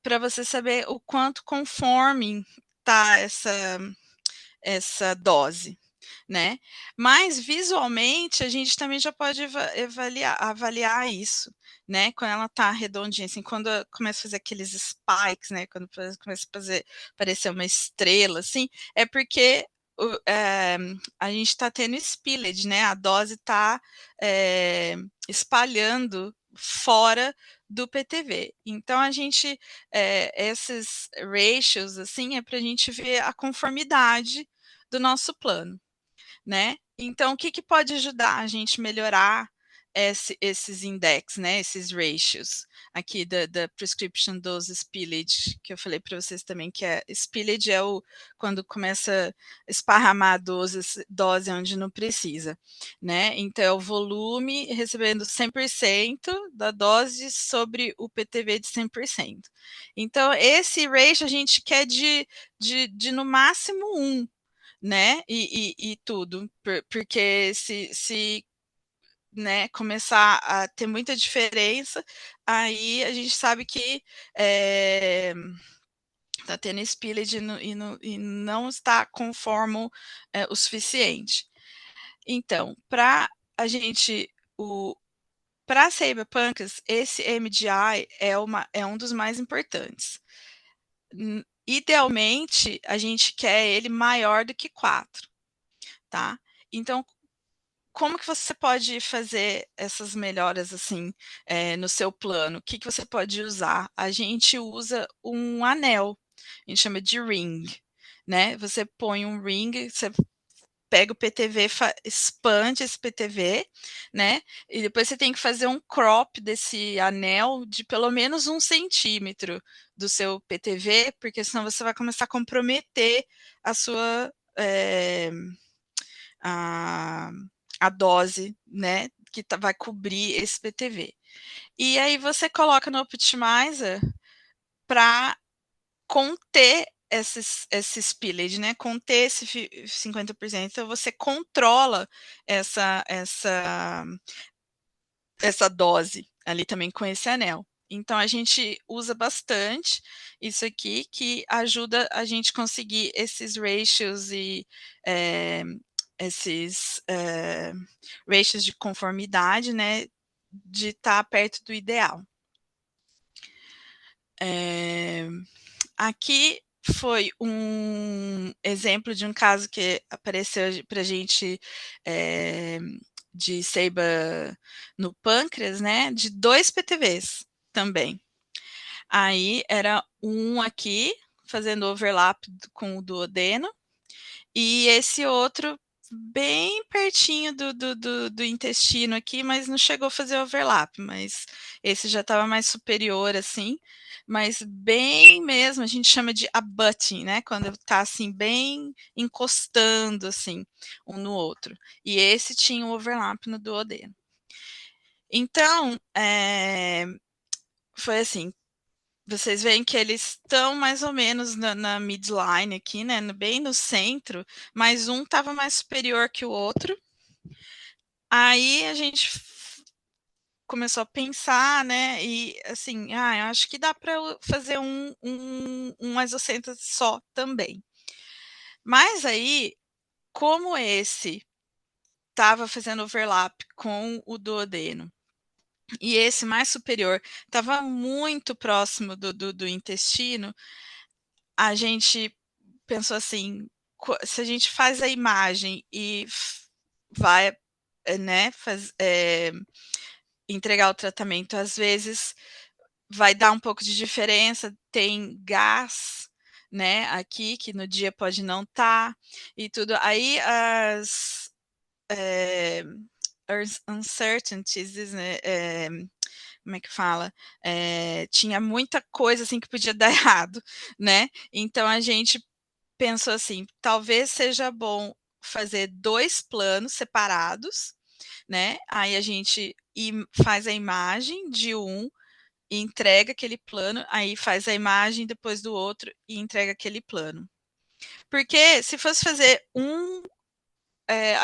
para você saber o quanto conforme está essa dose, né? Mas visualmente a gente também já pode avaliar isso, né? Quando ela tá redondinha, assim, quando começa a fazer aqueles spikes, né? Quando começa a parecer uma estrela, assim, é porque a gente está tendo spillage, né? A dose está espalhando fora do PTV. Então a gente esses ratios assim é para a gente ver a conformidade do nosso plano, né? Então, o que pode ajudar a gente melhorar esses index, né? Esses ratios aqui da prescription dose spillage, que eu falei para vocês também, que spillage é quando começa a esparramar a dose onde não precisa, né? Então, é o volume recebendo 100% da dose sobre o PTV de 100%. Então, esse ratio a gente quer de no máximo 1, né? E tudo, porque se né, começar a ter muita diferença, aí a gente sabe que está tendo spillage e não está conforme o suficiente. Então, para a gente, para a Cyberpunks, esse MDI é um dos mais importantes. Idealmente, a gente quer ele maior do que 4, tá? Então, como que você pode fazer essas melhoras assim no seu plano? O que você pode usar? A gente usa um anel, a gente chama de ring, né? Você põe um ring, você pega o PTV, expande esse PTV, né? E depois você tem que fazer um crop desse anel de pelo menos 1 centímetro do seu PTV, porque senão você vai começar a comprometer a sua a dose, né, que vai cobrir esse PTV. E aí você coloca no Optimizer para conter esse spillage, né, conter esse 50%. Então você controla essa dose ali também com esse anel. Então a gente usa bastante isso aqui, que ajuda a gente conseguir esses ratios e esses ratios de conformidade, né, de estar perto do ideal. Aqui foi um exemplo de um caso que apareceu para a gente de seiba no pâncreas, né, de 2 PTVs também. Aí era um aqui fazendo overlap com o duodeno e esse outro bem pertinho do intestino aqui, mas não chegou a fazer overlap, mas esse já estava mais superior, assim, mas bem mesmo, a gente chama de abutting, né? Quando está assim, bem encostando assim, um no outro. E esse tinha um overlap no duodeno. Então, foi assim, vocês veem que eles estão mais ou menos na midline aqui, né? Bem no centro, mas um estava mais superior que o outro. Aí a gente começou a pensar, né? E assim, eu acho que dá para fazer um isocentro só também. Mas aí, como esse estava fazendo overlap com o duodeno, e esse mais superior estava muito próximo do intestino, a gente pensou assim, se a gente faz a imagem e vai, né, entregar o tratamento, às vezes vai dar um pouco de diferença, tem gás, né, aqui, que no dia pode não estar, e tudo. Aí as uncertainties, né, como é que fala? Tinha muita coisa assim que podia dar errado, né? Então a gente pensou assim, talvez seja bom fazer 2 planos separados, né, aí a gente faz a imagem de um e entrega aquele plano, aí faz a imagem depois do outro e entrega aquele plano. Porque se fosse fazer um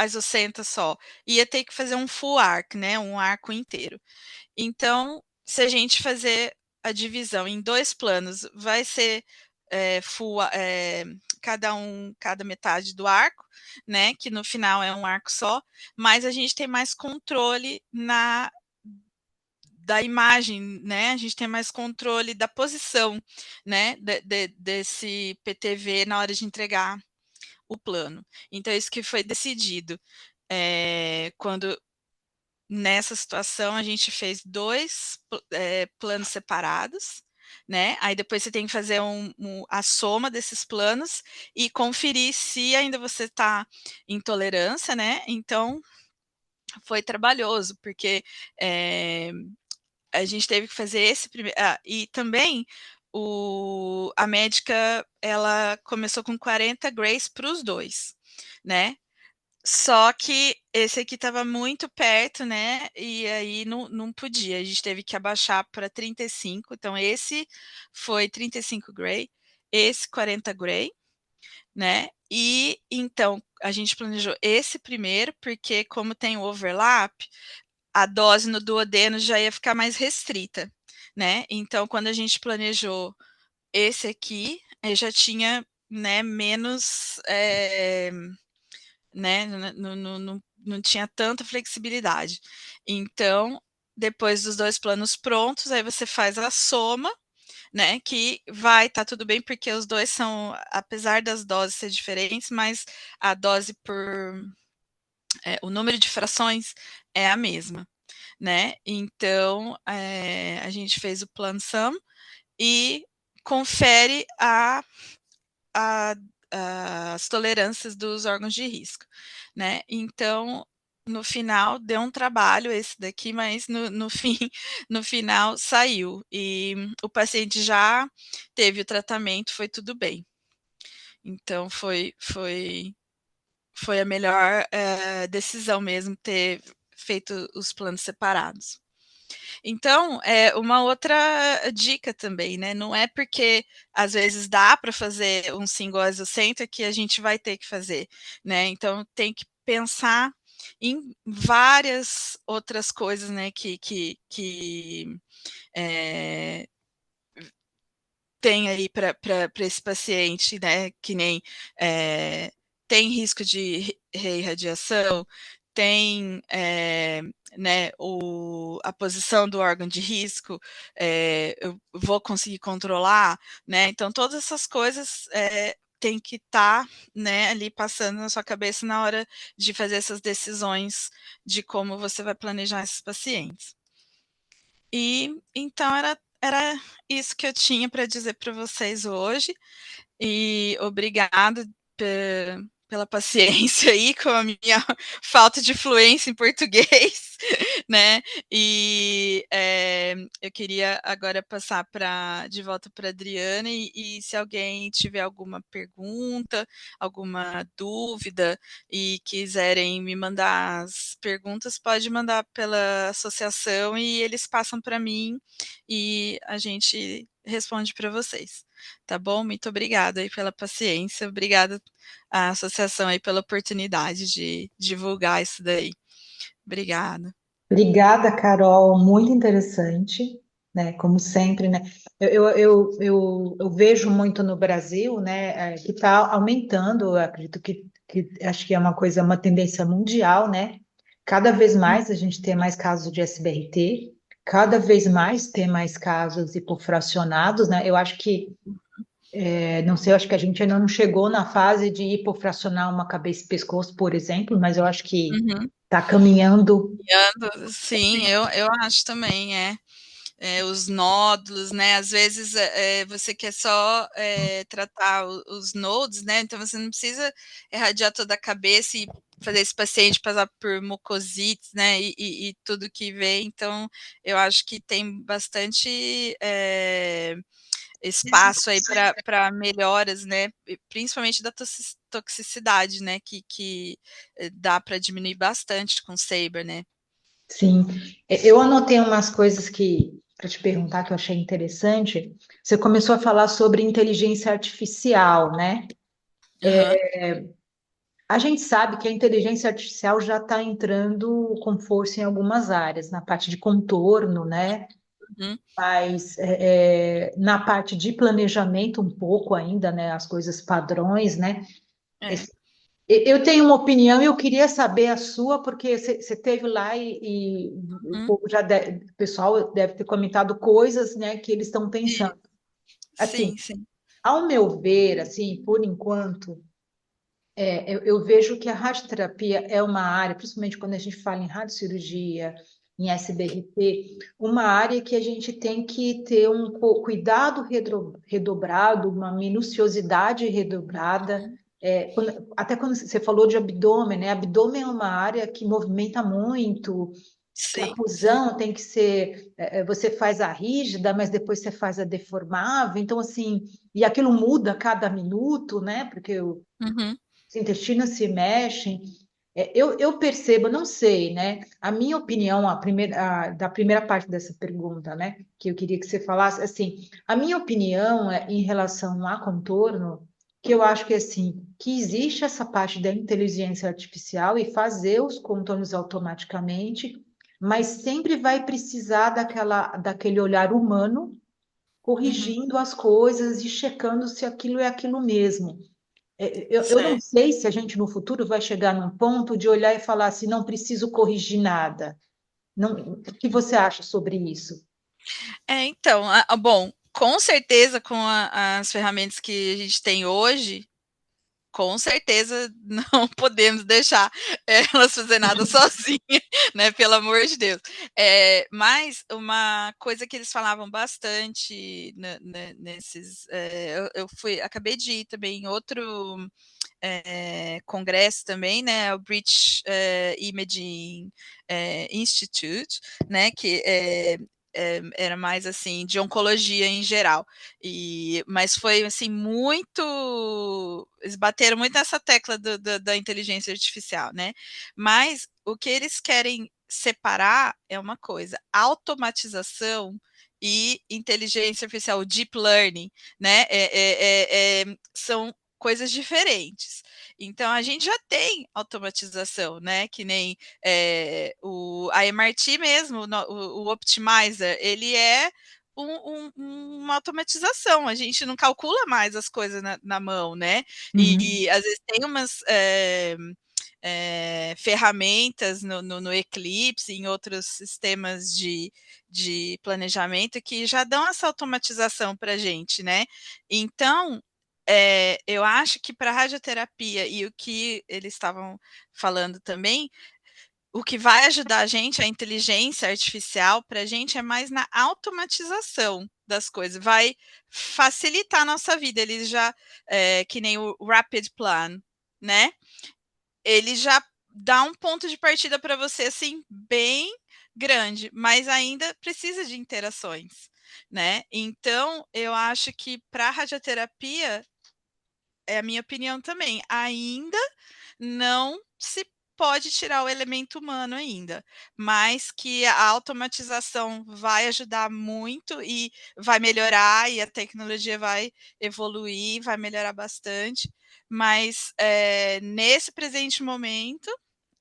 isocenta só, ia ter que fazer um full arc, né, um arco inteiro. Então, se a gente fazer a divisão em 2 planos, vai ser cada metade do arco, né? Que no final é um arco só, mas a gente tem mais controle da imagem, né? A gente tem mais controle da posição, né? Desse PTV na hora de entregar o plano. Então, isso que foi decidido. Quando nessa situação, a gente fez 2 planos separados, né? Aí depois você tem que fazer a soma desses planos e conferir se ainda você está em tolerância, né? Então, foi trabalhoso, porque a gente teve que fazer esse primeiro. E também a médica ela começou com 40 grays para os dois, né? Só que esse aqui estava muito perto, né? E aí não podia. A gente teve que abaixar para 35. Então, esse foi 35 gray, esse 40 gray, né? E então a gente planejou esse primeiro, porque como tem o overlap, a dose no duodeno já ia ficar mais restrita, né? Então, quando a gente planejou esse aqui, já tinha, né, menos. Né, não tinha tanta flexibilidade. Então, depois dos 2 planos prontos, aí você faz a soma, né, que vai estar tudo bem, porque os 2 são, apesar das doses ser diferentes, mas a dose o número de frações é a mesma, né. Então, a gente fez o plano sum e confere a, as tolerâncias dos órgãos de risco, né? Então, no final deu um trabalho esse daqui, mas no fim, no final saiu e o paciente já teve o tratamento, foi tudo bem. Então foi a melhor decisão mesmo ter feito os planos separados. Então, uma outra dica também, né? Não é porque às vezes dá para fazer um single isocenter que a gente vai ter que fazer, né? Então, tem que pensar em várias outras coisas, né? Que tem aí para esse paciente, né? Que nem tem risco de reirradiação, tem né, a posição do órgão de risco, eu vou conseguir controlar, né? Então, todas essas coisas tem que estar né, ali passando na sua cabeça na hora de fazer essas decisões de como você vai planejar esses pacientes. E então era isso que eu tinha para dizer para vocês hoje. E obrigado pela paciência aí com a minha falta de fluência em português, né? E eu queria agora passar de volta para a Adriana e se alguém tiver alguma pergunta, alguma dúvida e quiserem me mandar as perguntas, pode mandar pela associação e eles passam para mim e a gente responde para vocês. Tá bom? Muito obrigada aí pela paciência, obrigada à associação aí pela oportunidade de divulgar isso daí. Obrigada. Obrigada, Carol, muito interessante, né? Como sempre, né? Eu vejo muito no Brasil, né? Que está aumentando, eu acredito que acho que é uma coisa, uma tendência mundial, né? Cada vez mais a gente tem mais casos de SBRT, cada vez mais tem mais casos hipofracionados, né? Eu acho que não sei, eu acho que a gente ainda não chegou na fase de hipofracionar uma cabeça e pescoço, por exemplo, mas eu acho que Uhum. está caminhando. Sim, eu acho também, os nódulos, né? Às vezes você quer só tratar os nodes, né? Então você não precisa irradiar toda a cabeça e fazer esse paciente passar por mucosites, né? E tudo que vem. Então, eu acho que tem bastante espaço aí para melhoras, né? Principalmente da toxicidade, né? Que dá para diminuir bastante com Saber, né? Sim, eu anotei umas coisas que para te perguntar que eu achei interessante. Você começou a falar sobre inteligência artificial, né? Aham. A gente sabe que a inteligência artificial já está entrando com força em algumas áreas, na parte de contorno, né? Uhum. Mas na parte de planejamento um pouco ainda, né? As coisas padrões, né? É. Eu tenho uma opinião e eu queria saber a sua, porque você esteve lá e o Uhum. povo o pessoal deve ter comentado coisas, né, que eles estão E, pensando. Assim, sim, sim. ao meu ver, assim, por enquanto, eu vejo que a radioterapia é uma área, principalmente quando a gente fala em radiocirurgia, em SBRT, uma área que a gente tem que ter um cuidado redobrado, uma minuciosidade redobrada. Até quando você falou de abdômen, né? Abdômen é uma área que movimenta muito, que a Sim. fusão tem que ser, você faz a rígida, mas depois você faz a deformável, então assim, e aquilo muda a cada minuto, né? Porque Uhum. os intestinos se mexem. Eu percebo, não sei, né? A minha opinião, da primeira parte dessa pergunta, né? Que eu queria que você falasse, assim, a minha opinião é em relação a contorno, que eu acho que assim, que existe essa parte da inteligência artificial e fazer os contornos automaticamente, mas sempre vai precisar daquele olhar humano Uhum. corrigindo as coisas e checando se aquilo é aquilo mesmo. Eu não Certo. sei se a gente no futuro vai chegar num ponto de olhar e falar assim, não preciso corrigir nada. Não, o que você acha sobre isso? Então, bom, com certeza com as ferramentas que a gente tem hoje, com certeza não podemos deixar elas fazer nada sozinha, né? Pelo amor de Deus. Mas uma coisa que eles falavam bastante nesses, acabei de ir também em outro congresso também, né? O British Imaging Institute, né? Que era mais assim de oncologia em geral, mas foi assim muito, eles bateram muito nessa tecla da inteligência artificial, né? Mas o que eles querem separar é uma coisa, automatização e inteligência artificial, deep learning, né? São coisas diferentes. Então a gente já tem automatização, né? Que nem a MRT mesmo, o Optimizer, ele é uma automatização. A gente não calcula mais as coisas na mão, né? Uhum. E às vezes tem umas ferramentas no Eclipse, em outros sistemas de planejamento que já dão essa automatização para a gente, né? Então, eu acho que para a radioterapia e o que eles estavam falando também, o que vai ajudar a gente, a inteligência artificial, para a gente é mais na automatização das coisas, vai facilitar a nossa vida. Eles já, que nem o Rapid Plan, né? Ele já dá um ponto de partida para você, assim, bem grande, mas ainda precisa de interações, né? Então, eu acho que para a radioterapia, é a minha opinião também, ainda não se pode tirar o elemento humano ainda, mas que a automatização vai ajudar muito e vai melhorar e a tecnologia vai evoluir, vai melhorar bastante, mas nesse presente momento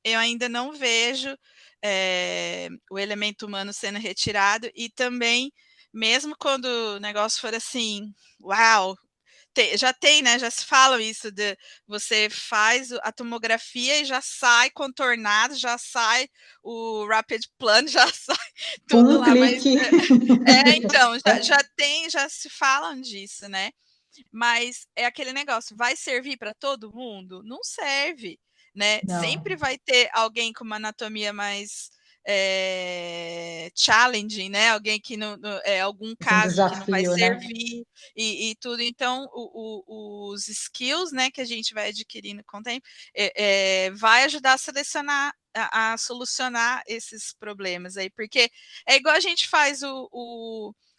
eu ainda não vejo o elemento humano sendo retirado e também mesmo quando o negócio for assim, uau, já tem, né? Já se fala isso de você faz a tomografia e já sai contornado, já sai o Rapid Plan, já sai tudo Um lá, mas clique. então já tem, já se falam disso, né? Mas é aquele negócio, vai servir para todo mundo? Não serve, né? Não, Sempre vai ter alguém com uma anatomia mais challenging, né? Alguém que é algum esse é um caso que não vai desafio, né? servir e tudo. Então, os skills, né, que a gente vai adquirindo com o tempo, vai ajudar a selecionar, a solucionar esses problemas aí, porque é igual a gente faz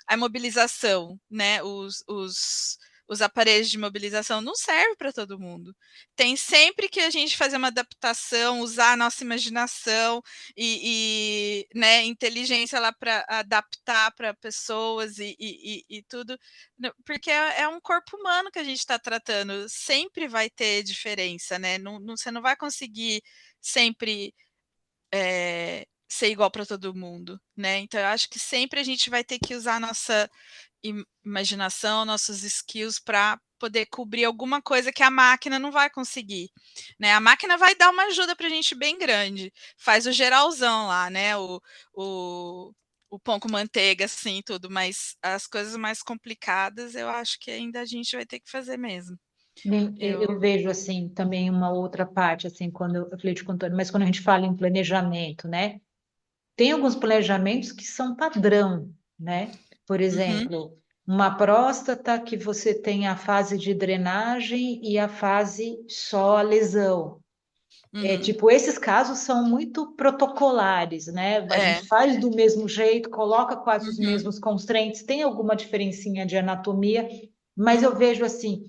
a imobilização, né? Os aparelhos de mobilização não servem para todo mundo. Tem sempre que a gente fazer uma adaptação, usar a nossa imaginação né, inteligência lá para adaptar para pessoas e tudo, porque é um corpo humano que a gente está tratando, sempre vai ter diferença, né? Você não vai conseguir sempre ser igual para todo mundo, né? Então eu acho que sempre a gente vai ter que usar a nossa imaginação, nossos skills para poder cobrir alguma coisa que a máquina não vai conseguir, né? A máquina vai dar uma ajuda para a gente bem grande, faz o geralzão lá, né? O pão com manteiga, assim, tudo, mas as coisas mais complicadas eu acho que ainda a gente vai ter que fazer mesmo. Eu Eu, vejo assim também uma outra parte assim quando eu falei de contorno, mas quando a gente fala em planejamento, né? Tem alguns planejamentos que são padrão, né? Por uhum, exemplo, uma próstata que você tem a fase de drenagem e a fase só a lesão. É, uhum, tipo, esses casos são muito protocolares, né? A é, gente faz do mesmo jeito, coloca quase os uhum, mesmos constraints, tem alguma diferencinha de anatomia, mas eu uhum, vejo assim,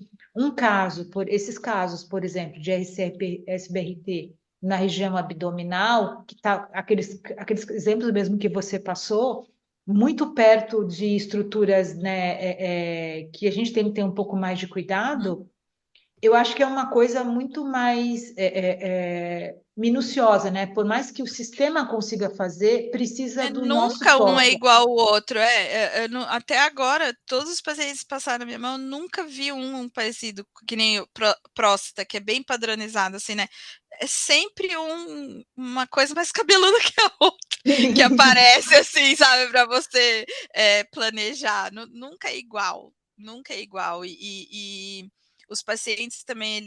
esses casos, por exemplo, de RCP, SBRT na região abdominal, que tá aqueles exemplos mesmo que você passou, muito perto de estruturas, né, que a gente tem que ter um pouco mais de uhum. cuidado. Eu acho que é uma coisa muito mais minuciosa, né? Por mais que o sistema consiga fazer, precisa do nosso Nunca um é toque. igual ao outro. Até agora, todos os pacientes que passaram na minha mão, eu nunca vi um parecido, que nem o próstata, que é bem padronizado, assim, né? É sempre uma coisa mais cabeluda que a outra, que aparece, assim, sabe, para você planejar. Nunca é igual, nunca é igual. E os pacientes também,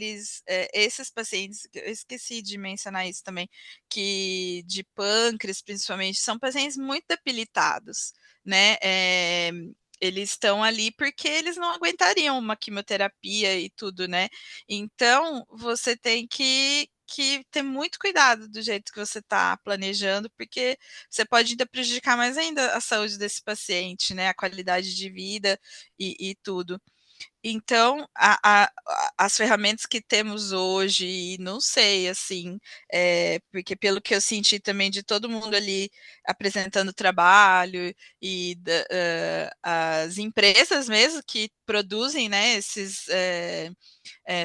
esses pacientes, eu esqueci de mencionar isso também, que de pâncreas, principalmente, são pacientes muito debilitados, né? Eles estão ali porque eles não aguentariam uma quimioterapia e tudo, né? Então, você tem que ter muito cuidado do jeito que você está planejando, porque você pode ainda prejudicar mais ainda a saúde desse paciente, né? A qualidade de vida e tudo. Então, as ferramentas que temos hoje, e não sei, assim, porque pelo que eu senti também de todo mundo ali apresentando trabalho e as empresas mesmo que produzem, né, esses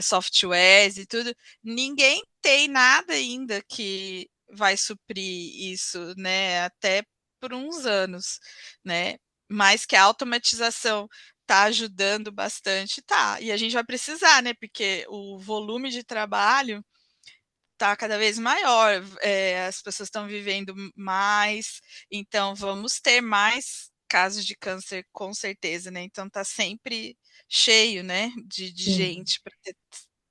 softwares e tudo, ninguém tem nada ainda que vai suprir isso, né, até por uns anos, né, mas que a automatização tá ajudando bastante, tá. E a gente vai precisar, né? Porque o volume de trabalho tá cada vez maior, as pessoas estão vivendo mais, então vamos ter mais casos de câncer, com certeza, né? Então tá sempre cheio, né? De Sim. gente para ter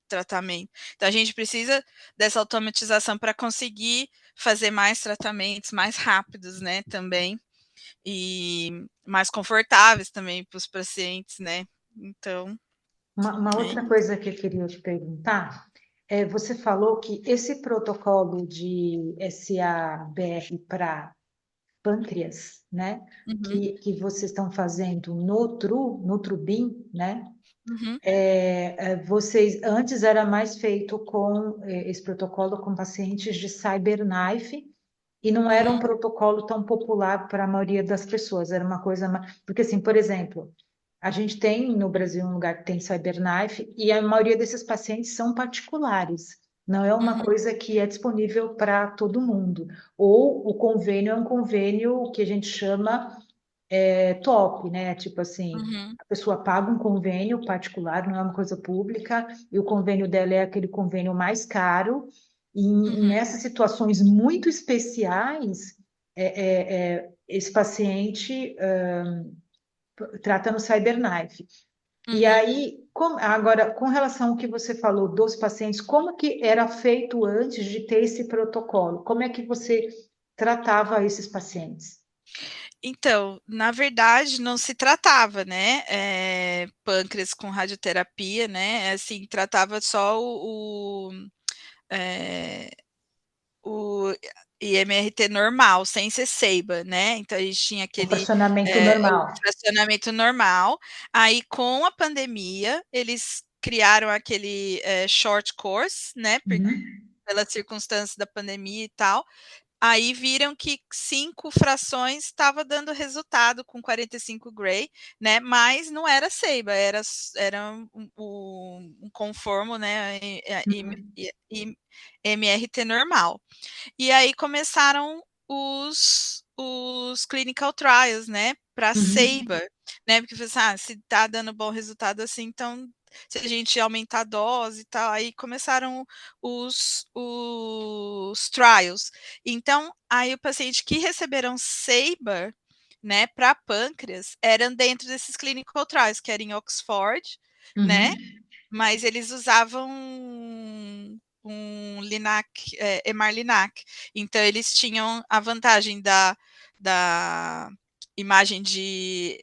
tratamento. Então a gente precisa dessa automatização para conseguir fazer mais tratamentos mais rápidos, né? Também e mais confortáveis também para os pacientes, né? Então, Uma é outra isso. coisa que eu queria te perguntar é, você falou que esse protocolo de SABR para pâncreas, né, Uhum, que vocês estão fazendo no Trubin, né, uhum, vocês antes era mais feito com esse protocolo com pacientes de CyberKnife e não era um uhum, protocolo tão popular para a maioria das pessoas, era uma coisa porque assim, por exemplo, a gente tem no Brasil um lugar que tem CyberKnife e a maioria desses pacientes são particulares. Não é uma uhum, coisa que é disponível para todo mundo. Ou o convênio é um convênio que a gente chama top, né? Tipo assim, uhum, a pessoa paga um convênio particular, não é uma coisa pública, e o convênio dela é aquele convênio mais caro, e uhum, nessas situações muito especiais, esse paciente trata no CyberKnife. E uhum. aí, agora, com relação ao que você falou dos pacientes, como que era feito antes de ter esse protocolo? Como é que você tratava esses pacientes? Então, na verdade, não se tratava, né, pâncreas com radioterapia, né, assim, tratava só eh, o e MRT normal, sem ser Ceiba, né? Então a gente tinha O aquele fracionamento normal. fracionamento normal. Aí, com a pandemia, eles criaram aquele short course, né? Uhum, Pelas circunstâncias da pandemia e tal. Aí viram que 5 frações estava dando resultado com 45 Gray, né? Mas não era Ceiba, era um conformo, né? uhum, MRT normal. E aí começaram os clinical trials, né, para uhum, Ceiba, né, porque você se tá dando bom resultado assim, então se a gente aumentar a dose e tal, aí começaram os trials. Então, aí o paciente que receberam Ceiba, né, para pâncreas, eram dentro desses clinical trials, que era em Oxford, né, uhum, mas eles usavam Linac, Emarlinac. Então, eles tinham a vantagem da imagem de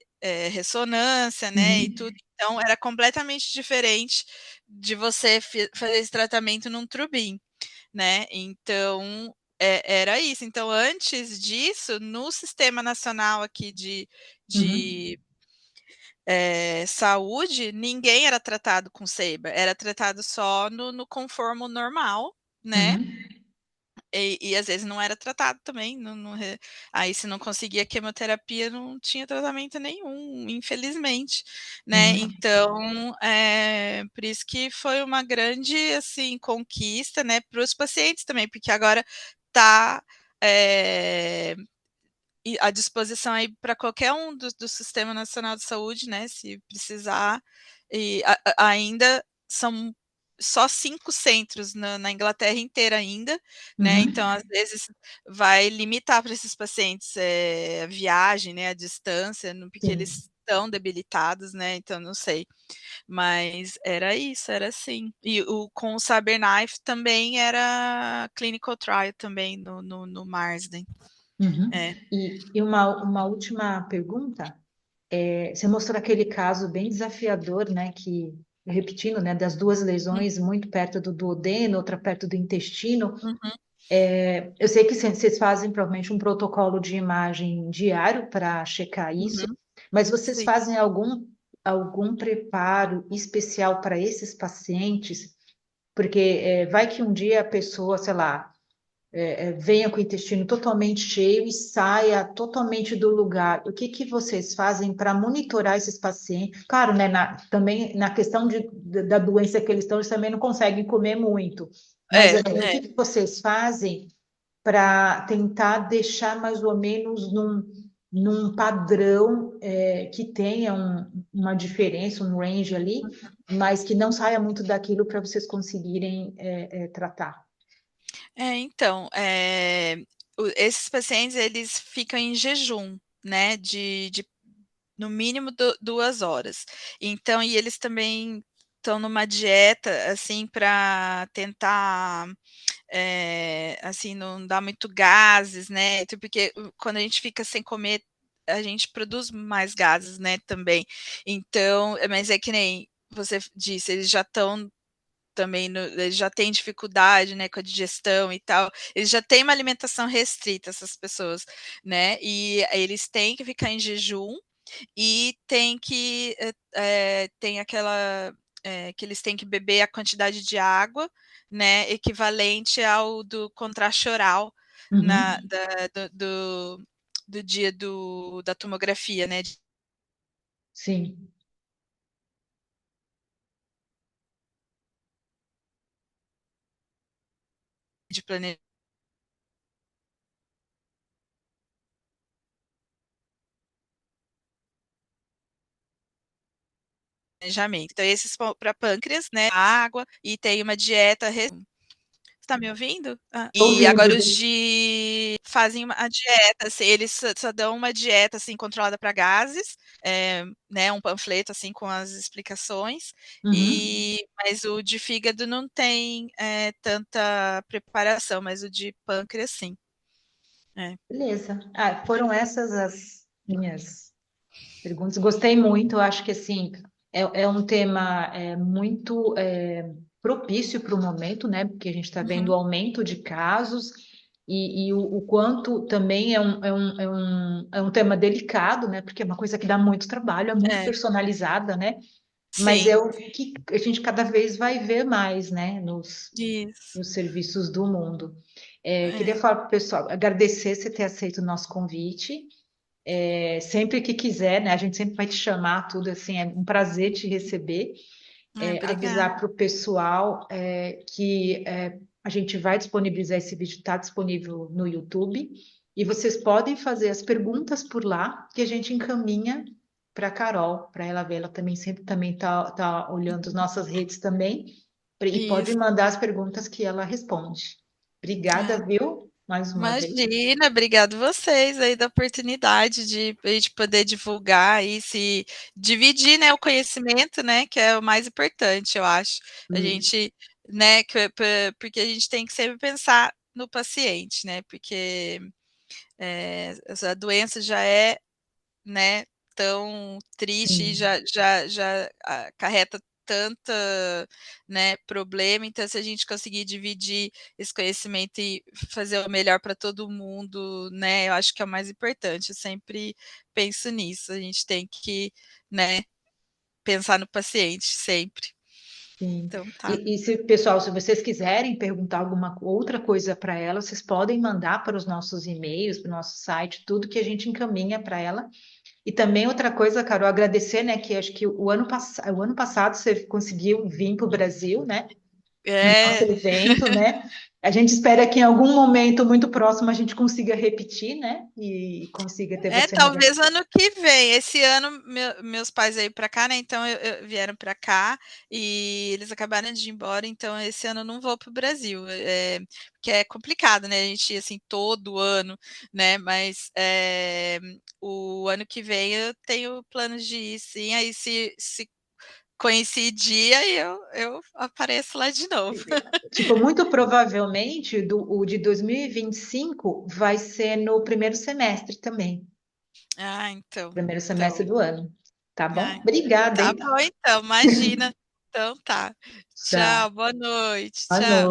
ressonância, né, e tudo. uhum, Então, era completamente diferente de você fazer esse tratamento num Trubin, né? Então, era isso. Então, antes disso, no Sistema Nacional aqui uhum, de saúde, ninguém era tratado com Ceiba, era tratado só no conformo normal, né? uhum, E às vezes não era tratado também. Aí, se não conseguia quimioterapia, não tinha tratamento nenhum, infelizmente, né? uhum, Então, por isso que foi uma grande assim conquista, né, para os pacientes também, porque agora está à disposição aí para qualquer um do Sistema Nacional de Saúde, né, se precisar. E ainda são só 5 centros na Inglaterra inteira ainda, né? Então, uhum, às vezes, vai limitar para esses pacientes a viagem, né, a distância, porque sim. eles estão debilitados, né? Então, não sei. Mas era isso, era assim. E com o Cyberknife também era clinical trial também no Marsden. Uhum. É. E uma última pergunta. Você mostrou aquele caso bem desafiador, né? Que, repetindo, né? Das duas lesões, muito perto do duodeno, outra perto do intestino. Uhum. Eu sei que vocês fazem provavelmente um protocolo de imagem diário para checar isso, Uhum, mas vocês sim. fazem algum preparo especial para esses pacientes? Porque vai que um dia a pessoa, sei lá, venha com o intestino totalmente cheio e saia totalmente do lugar. O que que vocês fazem para monitorar esses pacientes? Claro, né, também na questão da doença que eles também não conseguem comer muito. Mas É, o que que vocês fazem para tentar deixar mais ou menos num padrão que tenha uma diferença, um range ali, mas que não saia muito daquilo para vocês conseguirem tratar? então, esses pacientes eles ficam em jejum, né, de no mínimo 2 horas. Então, e eles também estão numa dieta, assim, para tentar, assim, não dar muito gases, né, porque quando a gente fica sem comer, a gente produz mais gases, né, também. Então, mas é que nem você disse, eles já estão também eles já têm dificuldade, né, com a digestão e tal, eles já têm uma alimentação restrita, essas pessoas, né, e eles têm que ficar em jejum e tem aquela que eles têm que beber a quantidade de água, né, equivalente ao do contraste oral na, Uhum. do dia da tomografia, né, Sim. de planejamento. Então, esses para pâncreas, né, água, e tem uma dieta. Tá me ouvindo? Ah, e Ouvindo. agora os de fazem a dieta, assim, eles só dão uma dieta, assim, controlada para gases, né, um panfleto, assim, com as explicações, Uhum. mas o de fígado não tem, tanta preparação, mas o de pâncreas sim. É. Beleza. Foram essas as minhas perguntas. Gostei muito. Eu acho que assim é um tema muito propício para o momento, né? Porque a gente está vendo o Uhum. aumento de casos e o quanto também é um tema delicado, né? Porque é uma coisa que dá muito trabalho, é muito É, personalizada, né? Mas é sim, o que a gente cada vez vai ver mais, né? isso. Nos serviços do mundo. Queria É, falar para o pessoal, agradecer você ter aceito o nosso convite. Sempre que quiser, né? A gente sempre vai te chamar, tudo assim, é um prazer te receber. obrigada. Avisar para o pessoal que a gente vai disponibilizar esse vídeo, está disponível no YouTube, e vocês podem fazer as perguntas por lá, que a gente encaminha para a Carol, para ela ver. Ela também sempre também tá olhando as nossas redes também, e pode Isso. mandar as perguntas que ela responde. Obrigada, É. viu? Mais uma vez. Imagina, obrigado vocês aí da oportunidade de a gente poder divulgar e se dividir, né, o conhecimento, né, que é o mais importante, eu acho. A Isso, gente, né, porque a gente tem que sempre pensar no paciente, né, porque essa doença já é, né, tão triste e sim, já acarreta tanta, né, problema, então se a gente conseguir dividir esse conhecimento e fazer o melhor para todo mundo, né, eu acho que é o mais importante, eu sempre penso nisso, a gente tem que, né, pensar no paciente sempre. sim. Então tá. E se, pessoal, se vocês quiserem perguntar alguma outra coisa para ela, vocês podem mandar para os nossos e-mails, para o nosso site, tudo que a gente encaminha para ela. E também outra coisa, Carol, agradecer, né, que acho que o ano passado você conseguiu vir para o Brasil, né, no nosso É. evento, né? A gente espera que em algum momento muito próximo a gente consiga repetir, né, e consiga ter É, você novamente. talvez ano que vem. Esse ano meus pais veio para cá, né, então vieram para cá e eles acabaram de ir embora, então esse ano eu não vou para o Brasil, porque é complicado, né, a gente ir, assim, todo ano, né, mas, o ano que vem eu tenho planos de ir sim, aí se coincidir, aí eu apareço lá de novo. Tipo, muito provavelmente o de 2025 vai ser no primeiro semestre também, Ah, então primeiro semestre então do ano. Tá bom? ai, Obrigada, tá hein? bom então, imagina. Então tá. Tá. Tchau, boa noite. Boa noite. Tchau.